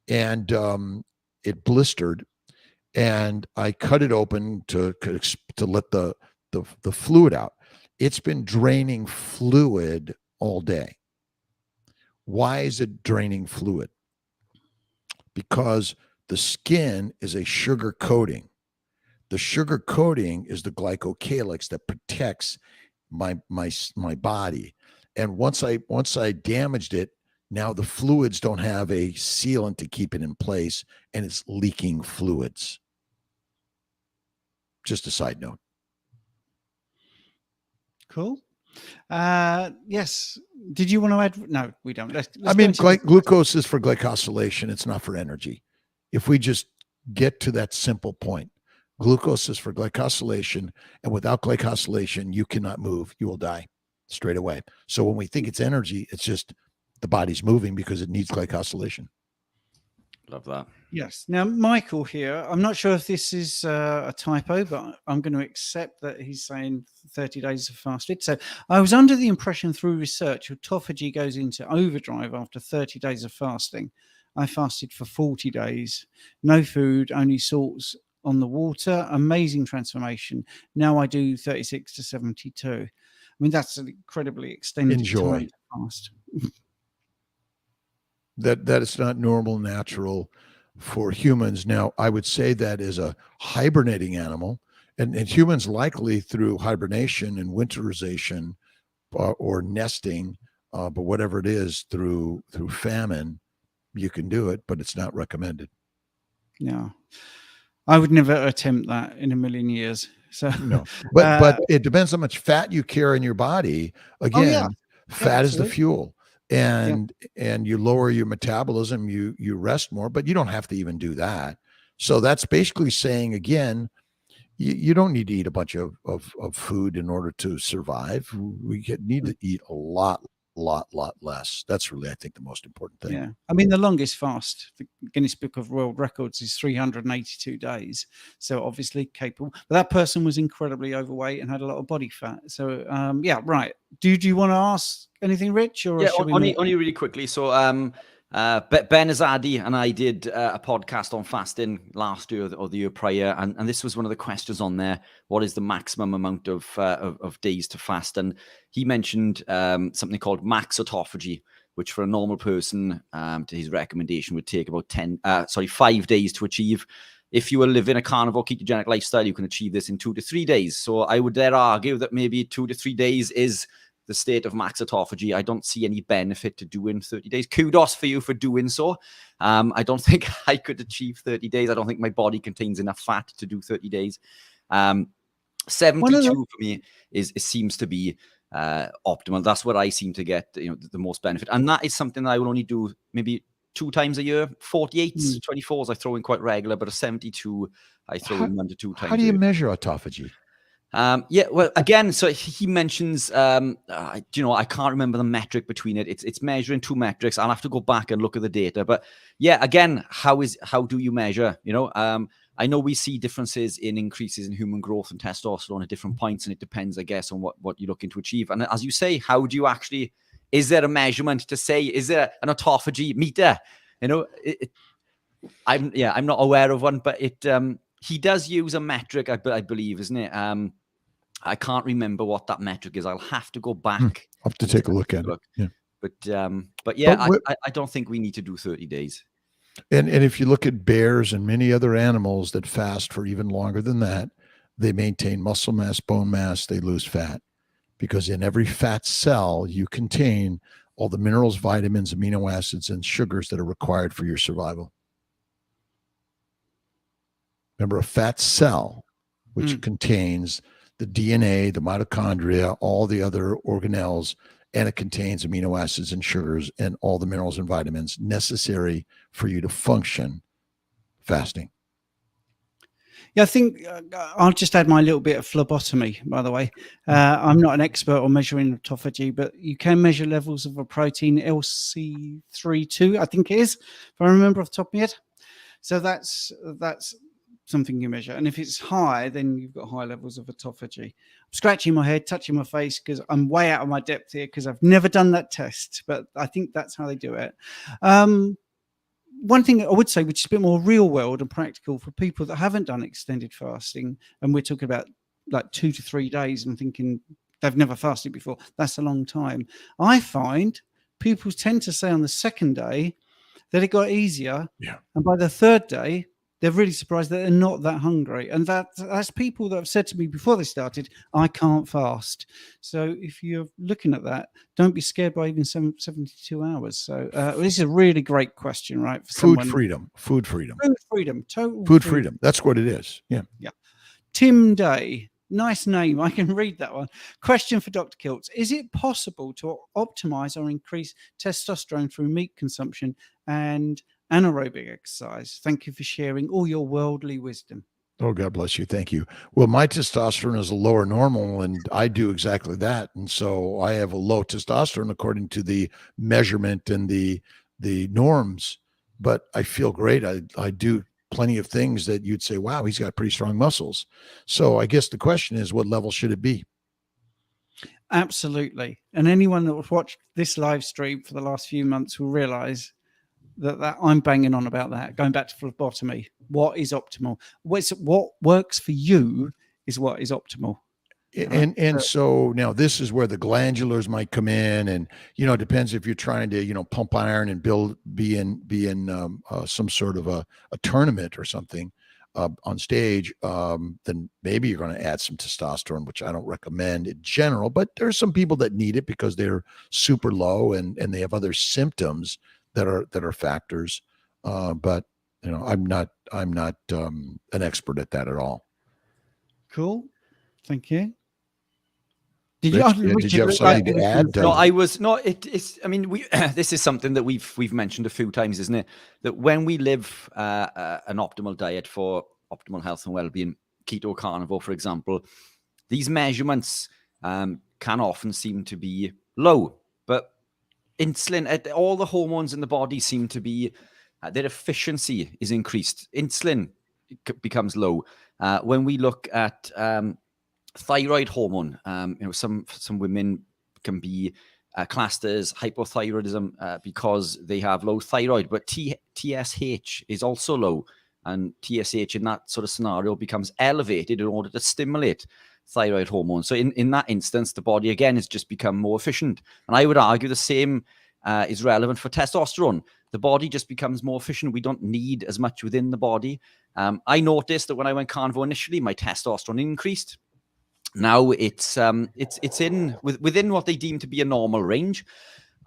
and it blistered, and I cut it open to let the fluid out. It's been draining fluid all day. Why is it draining fluid? Because the skin is a sugar coating. The sugar coating is the glycocalyx that protects my body. And once I damaged it, now the fluids don't have a sealant to keep it in place, and it's leaking fluids. Just a side note. Cool. Yes. Did you want to add? No, we don't. Let's glucose is for glycosylation. It's not for energy. If we just get to that simple point, glucose is for glycosylation, and without glycosylation, you cannot move. You will die straight away. So when we think it's energy, it's just the body's moving because it needs glycosylation. Love that. Yes. Now, Michael here, I'm not sure if this is a typo, but I'm going to accept that he's saying 30 days of fasted. So I was under the impression through research, autophagy goes into overdrive after 30 days of fasting. I fasted for 40 days, no food, only salts on the water. Amazing transformation. Now I do 36 to 72. I mean, that's an incredibly extended time to fast. That is not normal, natural for humans. Now, I would say that is a hibernating animal, and humans likely through hibernation and winterization or nesting, but whatever it is through famine, you can do it, but it's not recommended. Yeah. I would never attempt that in a million years. So no, but it depends how much fat you carry in your body. Again, fat is the fuel, and you lower your metabolism, you rest more, but you don't have to even do that. So that's basically saying, again, you don't need to eat a bunch of food in order to survive. We need to eat a lot less. That's really, I think, the most important thing. Yeah. I mean, the longest fast, the Guinness Book of World Records, is 382 days. So obviously capable. But that person was incredibly overweight and had a lot of body fat. So, yeah, right. Do you want to ask anything, Rich? Or yeah, only really quickly. So, Ben Azadi and I did a podcast on fasting last year or the year prior, and this was one of the questions on there: what is the maximum amount of days to fast? And he mentioned something called max autophagy, which for a normal person, to his recommendation, would take about 5 days to achieve. If you were living a carnivore ketogenic lifestyle, you can achieve this in 2 to 3 days. So I would dare argue that maybe 2 to 3 days is the state of max autophagy. I don't see any benefit to doing 30 days. Kudos for you for doing so. I don't think I could achieve 30 days. I don't think my body contains enough fat to do 30 days. 72 for me seems to be optimal. That's what I seem to get the most benefit. And that is something that I will only do maybe 2 times a year. 48s, 24s I throw in quite regular, but a 72 I throw in 1 to 2 times. How do you measure autophagy? Yeah, well, again, so he mentions, I can't remember the metric between it. It's measuring 2 metrics. I'll have to go back and look at the data. But yeah, again, how do you measure? I know we see differences in increases in human growth and testosterone at different points, and it depends, I guess, on what you're looking to achieve. And as you say, how do you actually? Is there a measurement to say? Is there an autophagy meter? I'm not aware of one, but he does use a metric, I believe, isn't it? I can't remember what that metric is. I'll have to go back. I'll have to take a look at it. Yeah. But yeah, I don't think we need to do 30 days. And if you look at bears and many other animals that fast for even longer than that, they maintain muscle mass, bone mass, they lose fat. Because in every fat cell, you contain all the minerals, vitamins, amino acids, and sugars that are required for your survival. Remember, a fat cell, which contains the DNA, the mitochondria, all the other organelles, and it contains amino acids and sugars and all the minerals and vitamins necessary for you to function fasting. Yeah, I think I'll just add my little bit of phlebotomy, by the way. I'm not an expert on measuring autophagy, but you can measure levels of a protein, LC32, I think it is, if I remember off the top of my head. So that's something you measure. And if it's high, then you've got high levels of autophagy. I'm scratching my head, touching my face, because I'm way out of my depth here because I've never done that test, but I think that's how they do it. One thing I would say, which is a bit more real world and practical for people that haven't done extended fasting, and we're talking about like 2 to 3 days and thinking they've never fasted before, that's a long time. I find people tend to say on the second day that it got easier. Yeah. And by the third day, they're really surprised that they're not that hungry. And that's people that have said to me before they started, I can't fast. So if you're looking at that, don't be scared by even 72 hours. So this is a really great question, right? For food freedom. Total food freedom. That's what it is. Yeah. Yeah. Tim Day. Nice name. I can read that one. Question for Dr. Kiltz. Is it possible to optimize or increase testosterone through meat consumption and anaerobic exercise? Thank you for sharing all your worldly wisdom. Oh, God bless you. Thank you. Well, my testosterone is a lower normal, and I do exactly that. And so I have a low testosterone according to the measurement and the norms, but I feel great. I do plenty of things that you'd say, wow, he's got pretty strong muscles. So I guess the question is, what level should it be? Absolutely. And anyone that has watched this live stream for the last few months will realize that I'm banging on about that. Going back to phlebotomy, what is optimal? What works for you is what is optimal. And so now this is where the glandulars might come in, and it depends if you're trying to pump iron and be in some sort of a tournament or something. on stage, then maybe you're going to add some testosterone, which I don't recommend in general. But there are some people that need it because they're super low and they have other symptoms that are factors. But I'm not an expert at that at all. Cool. Thank you. Did you have something to add? No, I was not. It's. I mean, this is something that we've mentioned a few times, isn't it? That when we live an optimal diet for optimal health and well-being, keto, carnivore, for example, these measurements can often seem to be low, but insulin, all the hormones in the body seem to be their efficiency is increased. Insulin becomes low when we look at thyroid hormone. Some women can be classed as hypothyroidism because they have low thyroid, but TSH is also low, and TSH in that sort of scenario becomes elevated in order to stimulate thyroid hormone. So in that instance, the body again has just become more efficient. And I would argue the same is relevant for testosterone. The body just becomes more efficient. We don't need as much within the body. I noticed that when I went carnivore initially, my testosterone increased. Now it's within what they deem to be a normal range.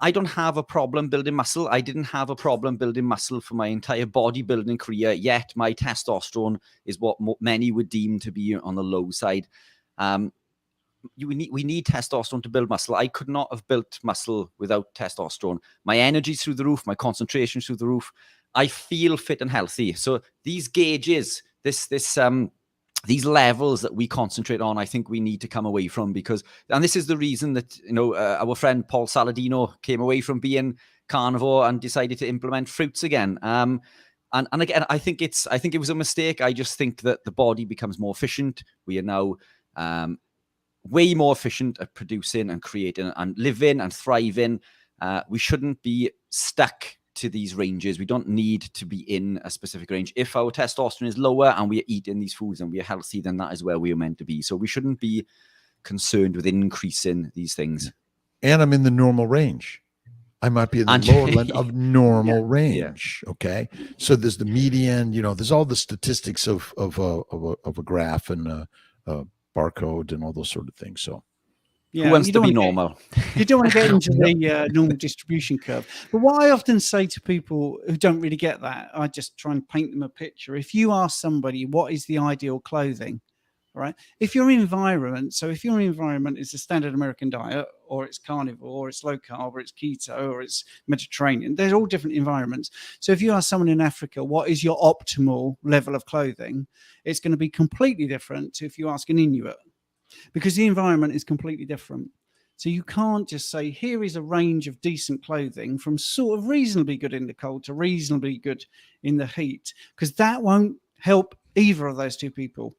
I don't have a problem building muscle. I didn't have a problem building muscle for my entire bodybuilding career, yet my testosterone is what many would deem to be on the low side. We need testosterone to build muscle. I could not have built muscle without testosterone. My energy's through the roof, my concentration's through the roof. I feel fit and healthy. So these gauges, these levels that we concentrate on, I think we need to come away from, and this is the reason that our friend Paul Saladino came away from being carnivore and decided to implement fruits again. And again, I think it was a mistake. I just think that the body becomes more efficient. We are now way more efficient at producing and creating and living and thriving. We shouldn't be stuck to these ranges. We don't need to be in a specific range. If our testosterone is lower and we are eating these foods and we are healthy, then that is where we are meant to be. So we shouldn't be concerned with increasing these things. And I'm in the normal range. I might be in the lower end of normal range. Yeah. Okay. So there's the median, there's all the statistics of a graph and a barcode and all those sort of things. So yeah, who wants to be normal? You don't want to get into the normal distribution curve. But what I often say to people who don't really get that, I just try and paint them a picture. If you ask somebody, what is the ideal clothing? Right? If your environment is a standard American diet, or it's carnivore, or it's low carb, or it's keto, or it's Mediterranean, there's all different environments. So if you ask someone in Africa, what is your optimal level of clothing? It's going to be completely different to if you ask an Inuit, because the environment is completely different. So you can't just say, here is a range of decent clothing from sort of reasonably good in the cold to reasonably good in the heat, because that won't help either of those two people,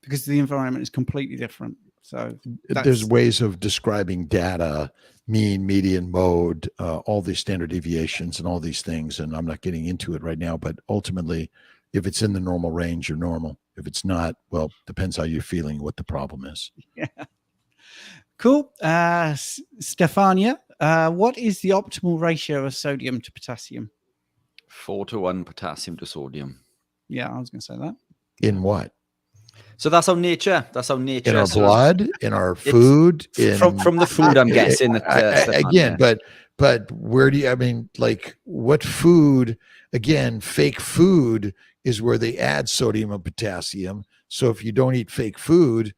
because the environment is completely different. So there's ways of describing data, mean, median, mode, all these standard deviations and all these things. And I'm not getting into it right now, but ultimately, if it's in the normal range, you're normal. If it's not, well, depends how you're feeling, what the problem is. Yeah. Cool. Stefania, what is the optimal ratio of sodium to potassium? 4:1 potassium to sodium. Yeah, I was going to say that. In what? So that's how nature. In our blood, in our food, from the food. I'm guessing that again. But where do you? Like what food? Again, fake food is where they add sodium and potassium. So if you don't eat fake food,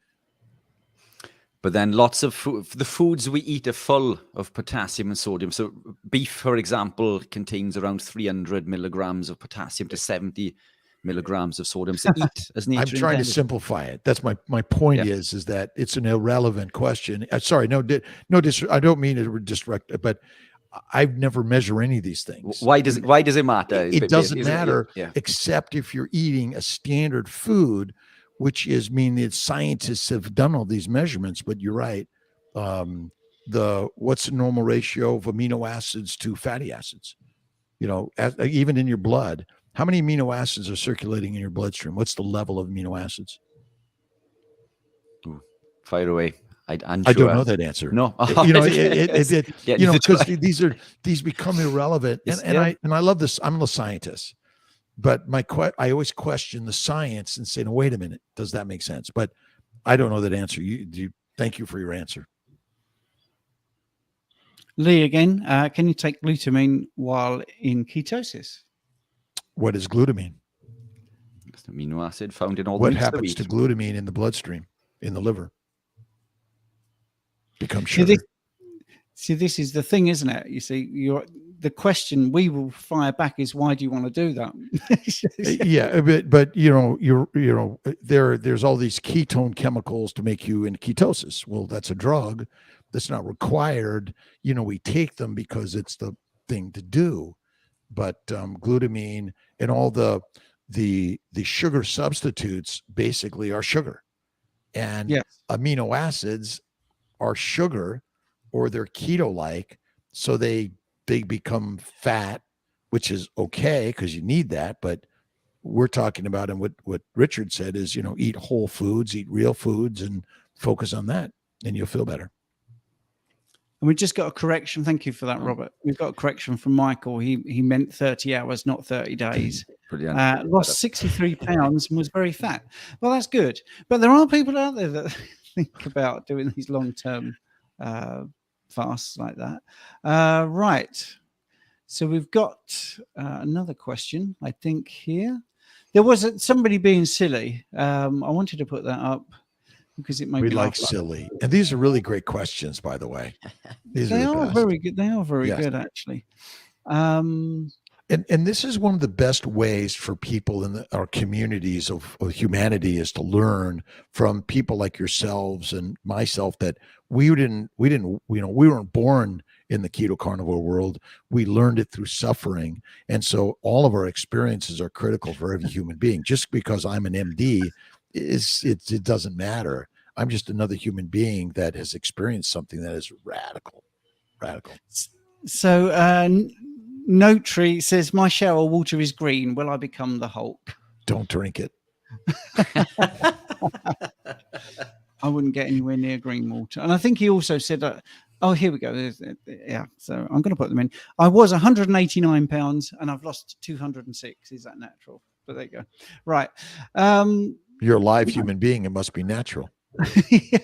but then lots of food, the foods we eat are full of potassium and sodium. So beef, for example, contains around 300 milligrams of potassium to 70 milligrams of sodium. So eat as nature. I'm trying to simplify it. That's my point. Yeah. Is that it's an irrelevant question. Sorry, no, I don't mean to disrespect, but I've never measured any of these things. Why does it matter? It doesn't matter, except if you're eating a standard food, which is scientists have done all these measurements. But you're right. What's the normal ratio of amino acids to fatty acids? Even in your blood, how many amino acids are circulating in your bloodstream? What's the level of amino acids? Fire away. I don't know that answer. No, because these become irrelevant. And I love this. I'm a scientist, but I always question the science and say, no, wait a minute, does that make sense? But I don't know that answer. Thank you for your answer. Lee again, can you take glutamine while in ketosis? What is glutamine? It's an amino acid found in all What the meats that happens we to eat. glutamine in the bloodstream, in the liver? Becomes See, sugar. this is the thing, isn't it? You see, the question we will fire back is, why do you want to do that? Yeah, but there's all these ketone chemicals to make you in ketosis. Well, that's a drug that's not required. We take them because it's the thing to do. But glutamine and all the sugar substitutes basically are sugar, and Yes. amino acids are sugar, or they're keto-like, so they become fat, which is okay because you need that. But we're talking about, and what Richard said is, eat whole foods, eat real foods, and focus on that, and you'll feel better. And we just got a correction. Thank you for that, Robert. We've got a correction from Michael. He meant 30 hours, not 30 days. Brilliant. Lost 63 pounds and was very fat. Well, that's good. But there are people out there that think about doing these long-term fasts like that. Right. So we've got another question, I think, here. There was somebody being silly. I wanted to put that up because it made me like laugh. silly. And these are really great questions, by the way. They are very good. They are very good, actually. And this is one of the best ways for people in our communities of humanity is to learn from people like yourselves and myself that we weren't born in the keto carnivore world. We learned it through suffering. And so all of our experiences are critical for every human being. Just because I'm an MD, it doesn't matter. I'm just another human being that has experienced something that is radical. So Note Tree says, my shower water is green. Will I become the Hulk? Don't drink it. I wouldn't get anywhere near green water. And I think he also said, oh, here we go. Yeah, so I'm going to put them in. I was 189 pounds and I've lost 206. Is that natural? But there you go. Right. You're a live human being. It must be natural. Yeah.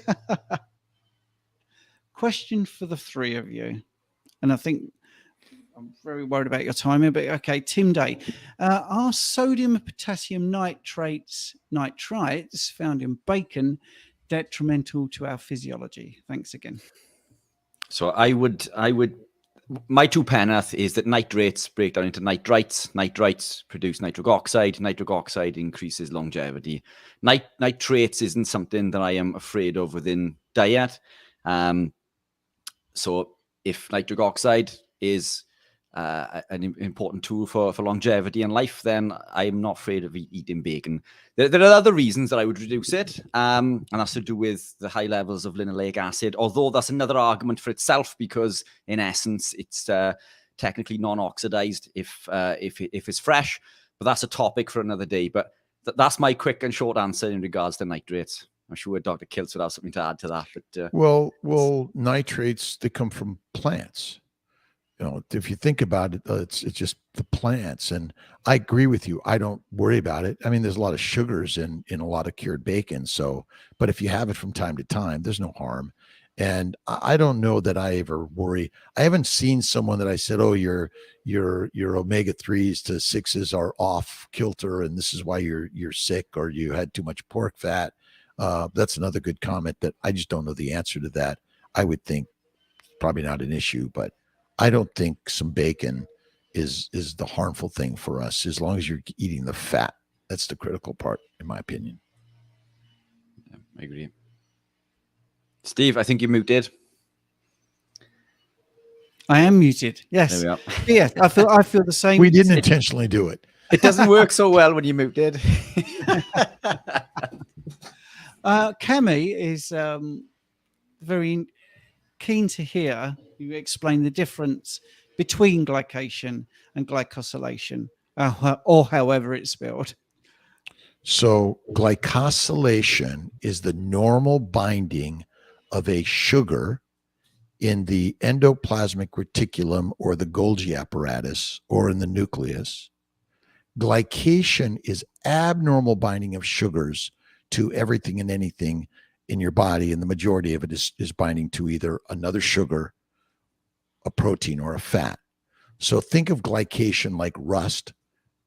Question for the three of you. And I think I'm very worried about your timing, but okay. Tim Day, are sodium and potassium nitrites found in bacon detrimental to our physiology? Thanks again. So I would my two penneth is that nitrates break down into nitrites. Nitrites produce nitric oxide. Nitric oxide increases longevity. Nitrates isn't something that I am afraid of within diet. So if nitric oxide is an important tool for longevity and life, then I'm not afraid of eating bacon. There are other reasons that I would reduce it, and that's to do with the high levels of linoleic acid, although that's another argument for itself, because in essence, it's technically non-oxidized if it's fresh, but that's a topic for another day. But that's my quick and short answer in regards to nitrates. I'm sure Dr. Kiltz would have something to add to that. But well, nitrates, they come from plants. If you think about it, it's just the plants. And I agree with you. I don't worry about it. I mean, there's a lot of sugars in a lot of cured bacon. So, but if you have it from time to time, there's no harm. And I don't know that I ever worry. I haven't seen someone that I said, oh, your omega-3s to 6s are off kilter, and this is why you're sick, or you had too much pork fat. That's another good comment that I just don't know the answer to that. I would think probably not an issue, but I don't think some bacon is the harmful thing for us, as long as you're eating the fat. That's the critical part, in my opinion. Yeah, I agree. Steve, I think you're muted. I am muted. Yes. There we are. Yes, I feel the same. We didn't intentionally do it. It doesn't work so well when you're muted. Cami is very keen to hear you explain the difference between glycation and glycosylation, or however it's spelled. So glycosylation is the normal binding of a sugar in the endoplasmic reticulum or the Golgi apparatus or in the nucleus. Glycation is abnormal binding of sugars to everything and anything in your body, and the majority of it is binding to either another sugar, a protein, or a fat. So think of glycation like rust,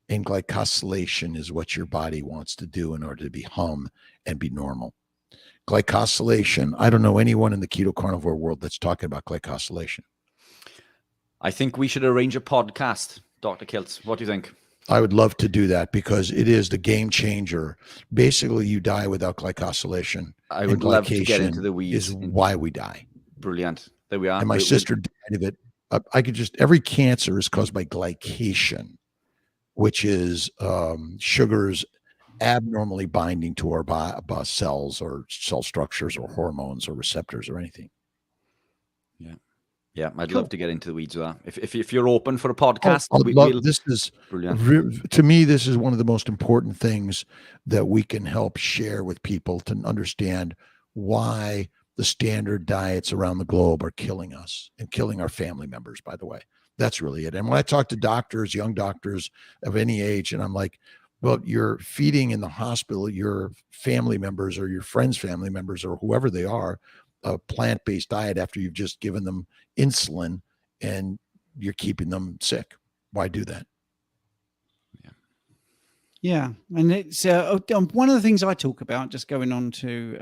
and glycosylation is what your body wants to do in order to be hum and be normal. Glycosylation, I don't know anyone in the keto carnivore world that's talking about glycosylation. I think we should arrange a podcast, Dr. Kiltz. What do you think? I would love to do that because it is the game changer. Basically, you die without glycosylation. I would love to get into the weeds. Is why we die. Brilliant. There we are. And my sister died of it. Every cancer is caused by glycation, which is sugars abnormally binding to our cells or cell structures or hormones or receptors or anything. Yeah, I'd love to get into the weeds with that. If you're open for a podcast, this is brilliant. To me, this is one of the most important things that we can help share with people to understand why the standard diets around the globe are killing us and killing our family members, by the way. That's really it. And when I talk to doctors, young doctors of any age, and I'm like, well, you're feeding in the hospital your family members or your friends' family members or whoever they are a plant-based diet after you've just given them insulin and you're keeping them sick. Why do that? Yeah. And it's one of the things I talk about, just going on to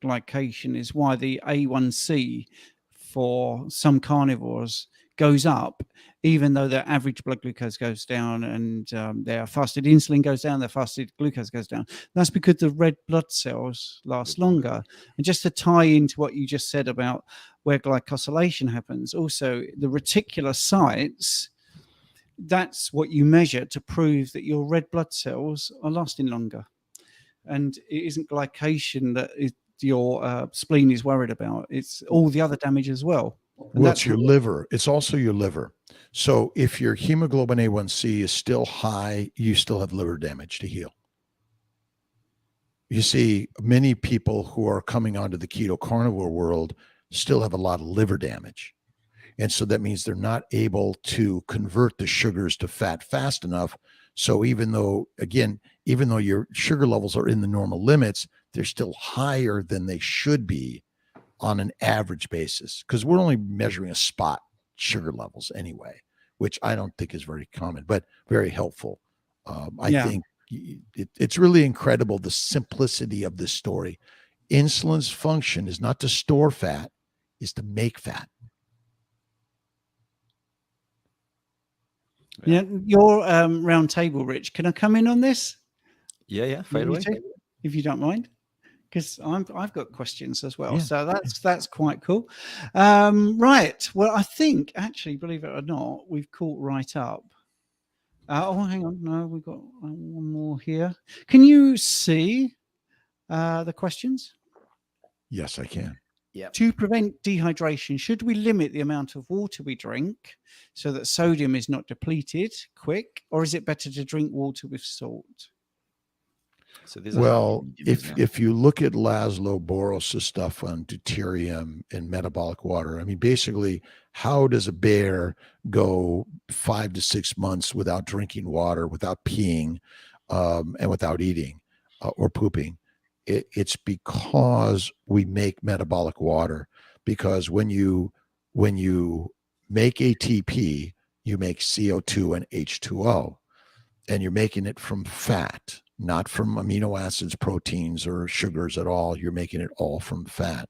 glycation, is why the A1C for some carnivores goes up, even though their average blood glucose goes down and their fasted insulin goes down, their fasted glucose goes down. That's because the red blood cells last longer. And just to tie into what you just said about where glycosylation happens, also the reticulocytes, that's what you measure to prove that your red blood cells are lasting longer. And it isn't glycation that your spleen is worried about. It's all the other damage as well. Well, it's your liver. It's also your liver. So if your hemoglobin A1C is still high, you still have liver damage to heal. You see, many people who are coming onto the keto carnivore world still have a lot of liver damage. And so that means they're not able to convert the sugars to fat fast enough. So even though your sugar levels are in the normal limits, they're still higher than they should be on an average basis, because we're only measuring a spot sugar levels anyway, which I don't think is very common, but very helpful. I think it's really incredible, the simplicity of this story. Insulin's function is not to store fat, is to make fat. Yeah, your round table, Rich. Can I come in on this? Yeah, fade away, if you don't mind, because I've got questions as well. Yeah. So that's quite cool. Right. Well, I think actually, believe it or not, we've caught right up. Hang on. No, we've got one more here. Can you see the questions? Yes, I can. Yeah. To prevent dehydration, should we limit the amount of water we drink so that sodium is not depleted quick, or is it better to drink water with salt? So if you look at Laszlo Boros' stuff on deuterium and metabolic water, I mean, basically, how does a bear go 5 to 6 months without drinking water, without peeing, and without eating or pooping? It's because we make metabolic water. Because when you make ATP, you make CO2 and H2O, and you're making it from fat, not from amino acids, proteins, or sugars at all. You're making it all from fat.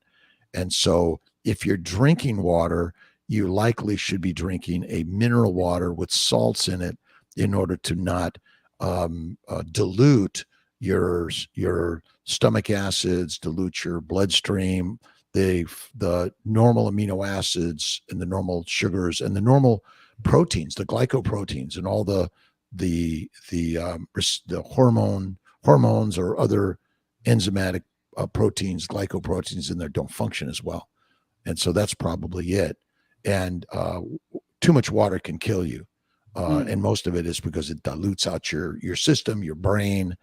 And so if you're drinking water, you likely should be drinking a mineral water with salts in it in order to not dilute your stomach acids, dilute your bloodstream, the normal amino acids and the normal sugars and the normal proteins, the glycoproteins, and all the hormones or other enzymatic proteins, glycoproteins in there don't function as well. And so that's probably it. And too much water can kill you. And most of it is because it dilutes out your system, your brain.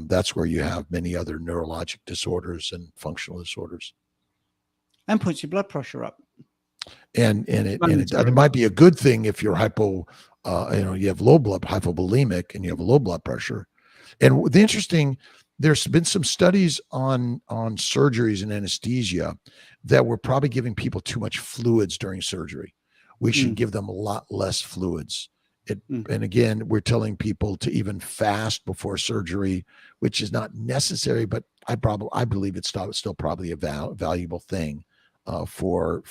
That's where you have many other neurologic disorders and functional disorders. And puts your blood pressure up. and it might be a good thing if you're you have hypovolemic and you have a low blood pressure. And there's been some studies on surgeries and anesthesia that we're probably giving people too much fluids during surgery. We should give them a lot less fluids. And again, we're telling people to even fast before surgery, which is not necessary, but I believe it's still probably a valuable thing for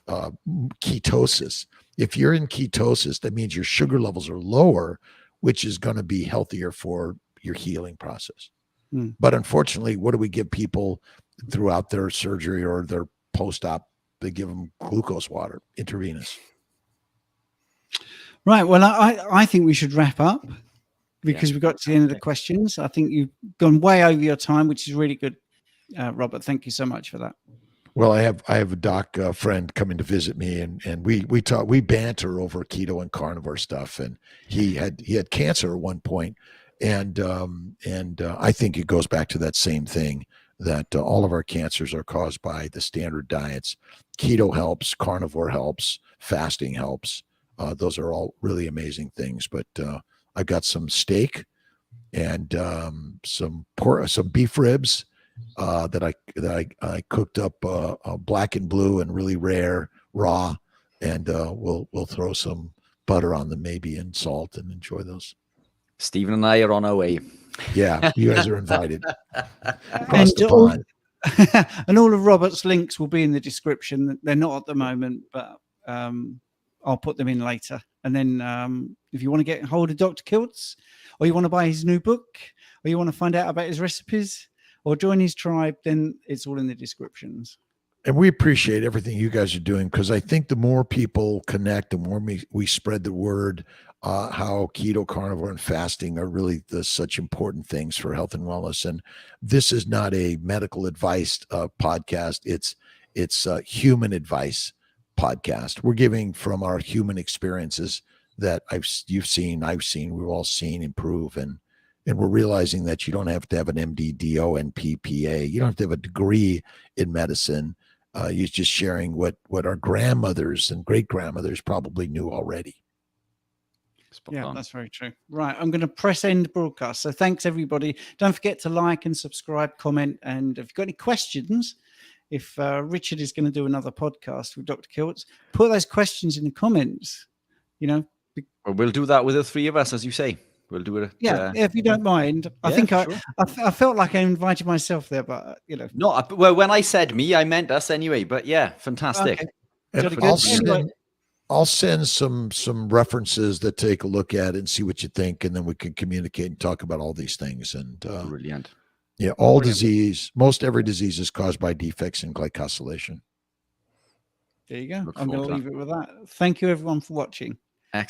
ketosis. If you're in ketosis, that means your sugar levels are lower, which is going to be healthier for your healing process. But unfortunately, what do we give people throughout their surgery or their post-op? They give them glucose water, intravenous. Right. Well, I think we should wrap up because we got to the end of the questions. I think you've gone way over your time, which is really good, Robert. Thank you so much for that. Well, I have a doc friend coming to visit me, and we banter over keto and carnivore stuff. And he had cancer at one point, and I think it goes back to that same thing that all of our cancers are caused by the standard diets. Keto helps, carnivore helps, fasting helps. Those are all really amazing things. But I got some steak and some beef ribs that I cooked up black and blue and really rare raw, and we'll throw some butter on them maybe and salt and enjoy those. Stephen and I are on our way. Yeah, you guys are invited. And all of Robert's links will be in the description. They're not at the moment, but I'll put them in later. And then if you want to get hold of Dr. Kiltz, or you want to buy his new book, or you want to find out about his recipes, or join his tribe, then it's all in the descriptions. And we appreciate everything you guys are doing, because I think the more people connect, the more we spread the word how keto, carnivore, and fasting are really such important things for health and wellness. And this is not a medical advice podcast. It's a human advice podcast. We're giving from our human experiences that you've seen, I've seen, we've all seen improve. And we're realizing that you don't have to have an MD, DO, and PPA. You don't have to have a degree in medicine. You're just sharing what our grandmothers and great grandmothers probably knew already. Yeah, that's very true. Right. I'm going to press end broadcast. So thanks, everybody. Don't forget to like and subscribe, comment. And if you've got any questions, if Richard is going to do another podcast with Dr. Kiltz, put those questions in the comments. Well, we'll do that with the three of us, as you say. We'll do it. If you don't mind. I think I felt like I invited myself there, but No, well, when I said me, I meant us anyway. But yeah, fantastic. Okay. I'll send some references that take a look at it and see what you think, and then we can communicate and talk about all these things. And brilliant. Yeah, most every disease is caused by defects in glycosylation. There you go. I'm going to leave it with that. Thank you, everyone, for watching.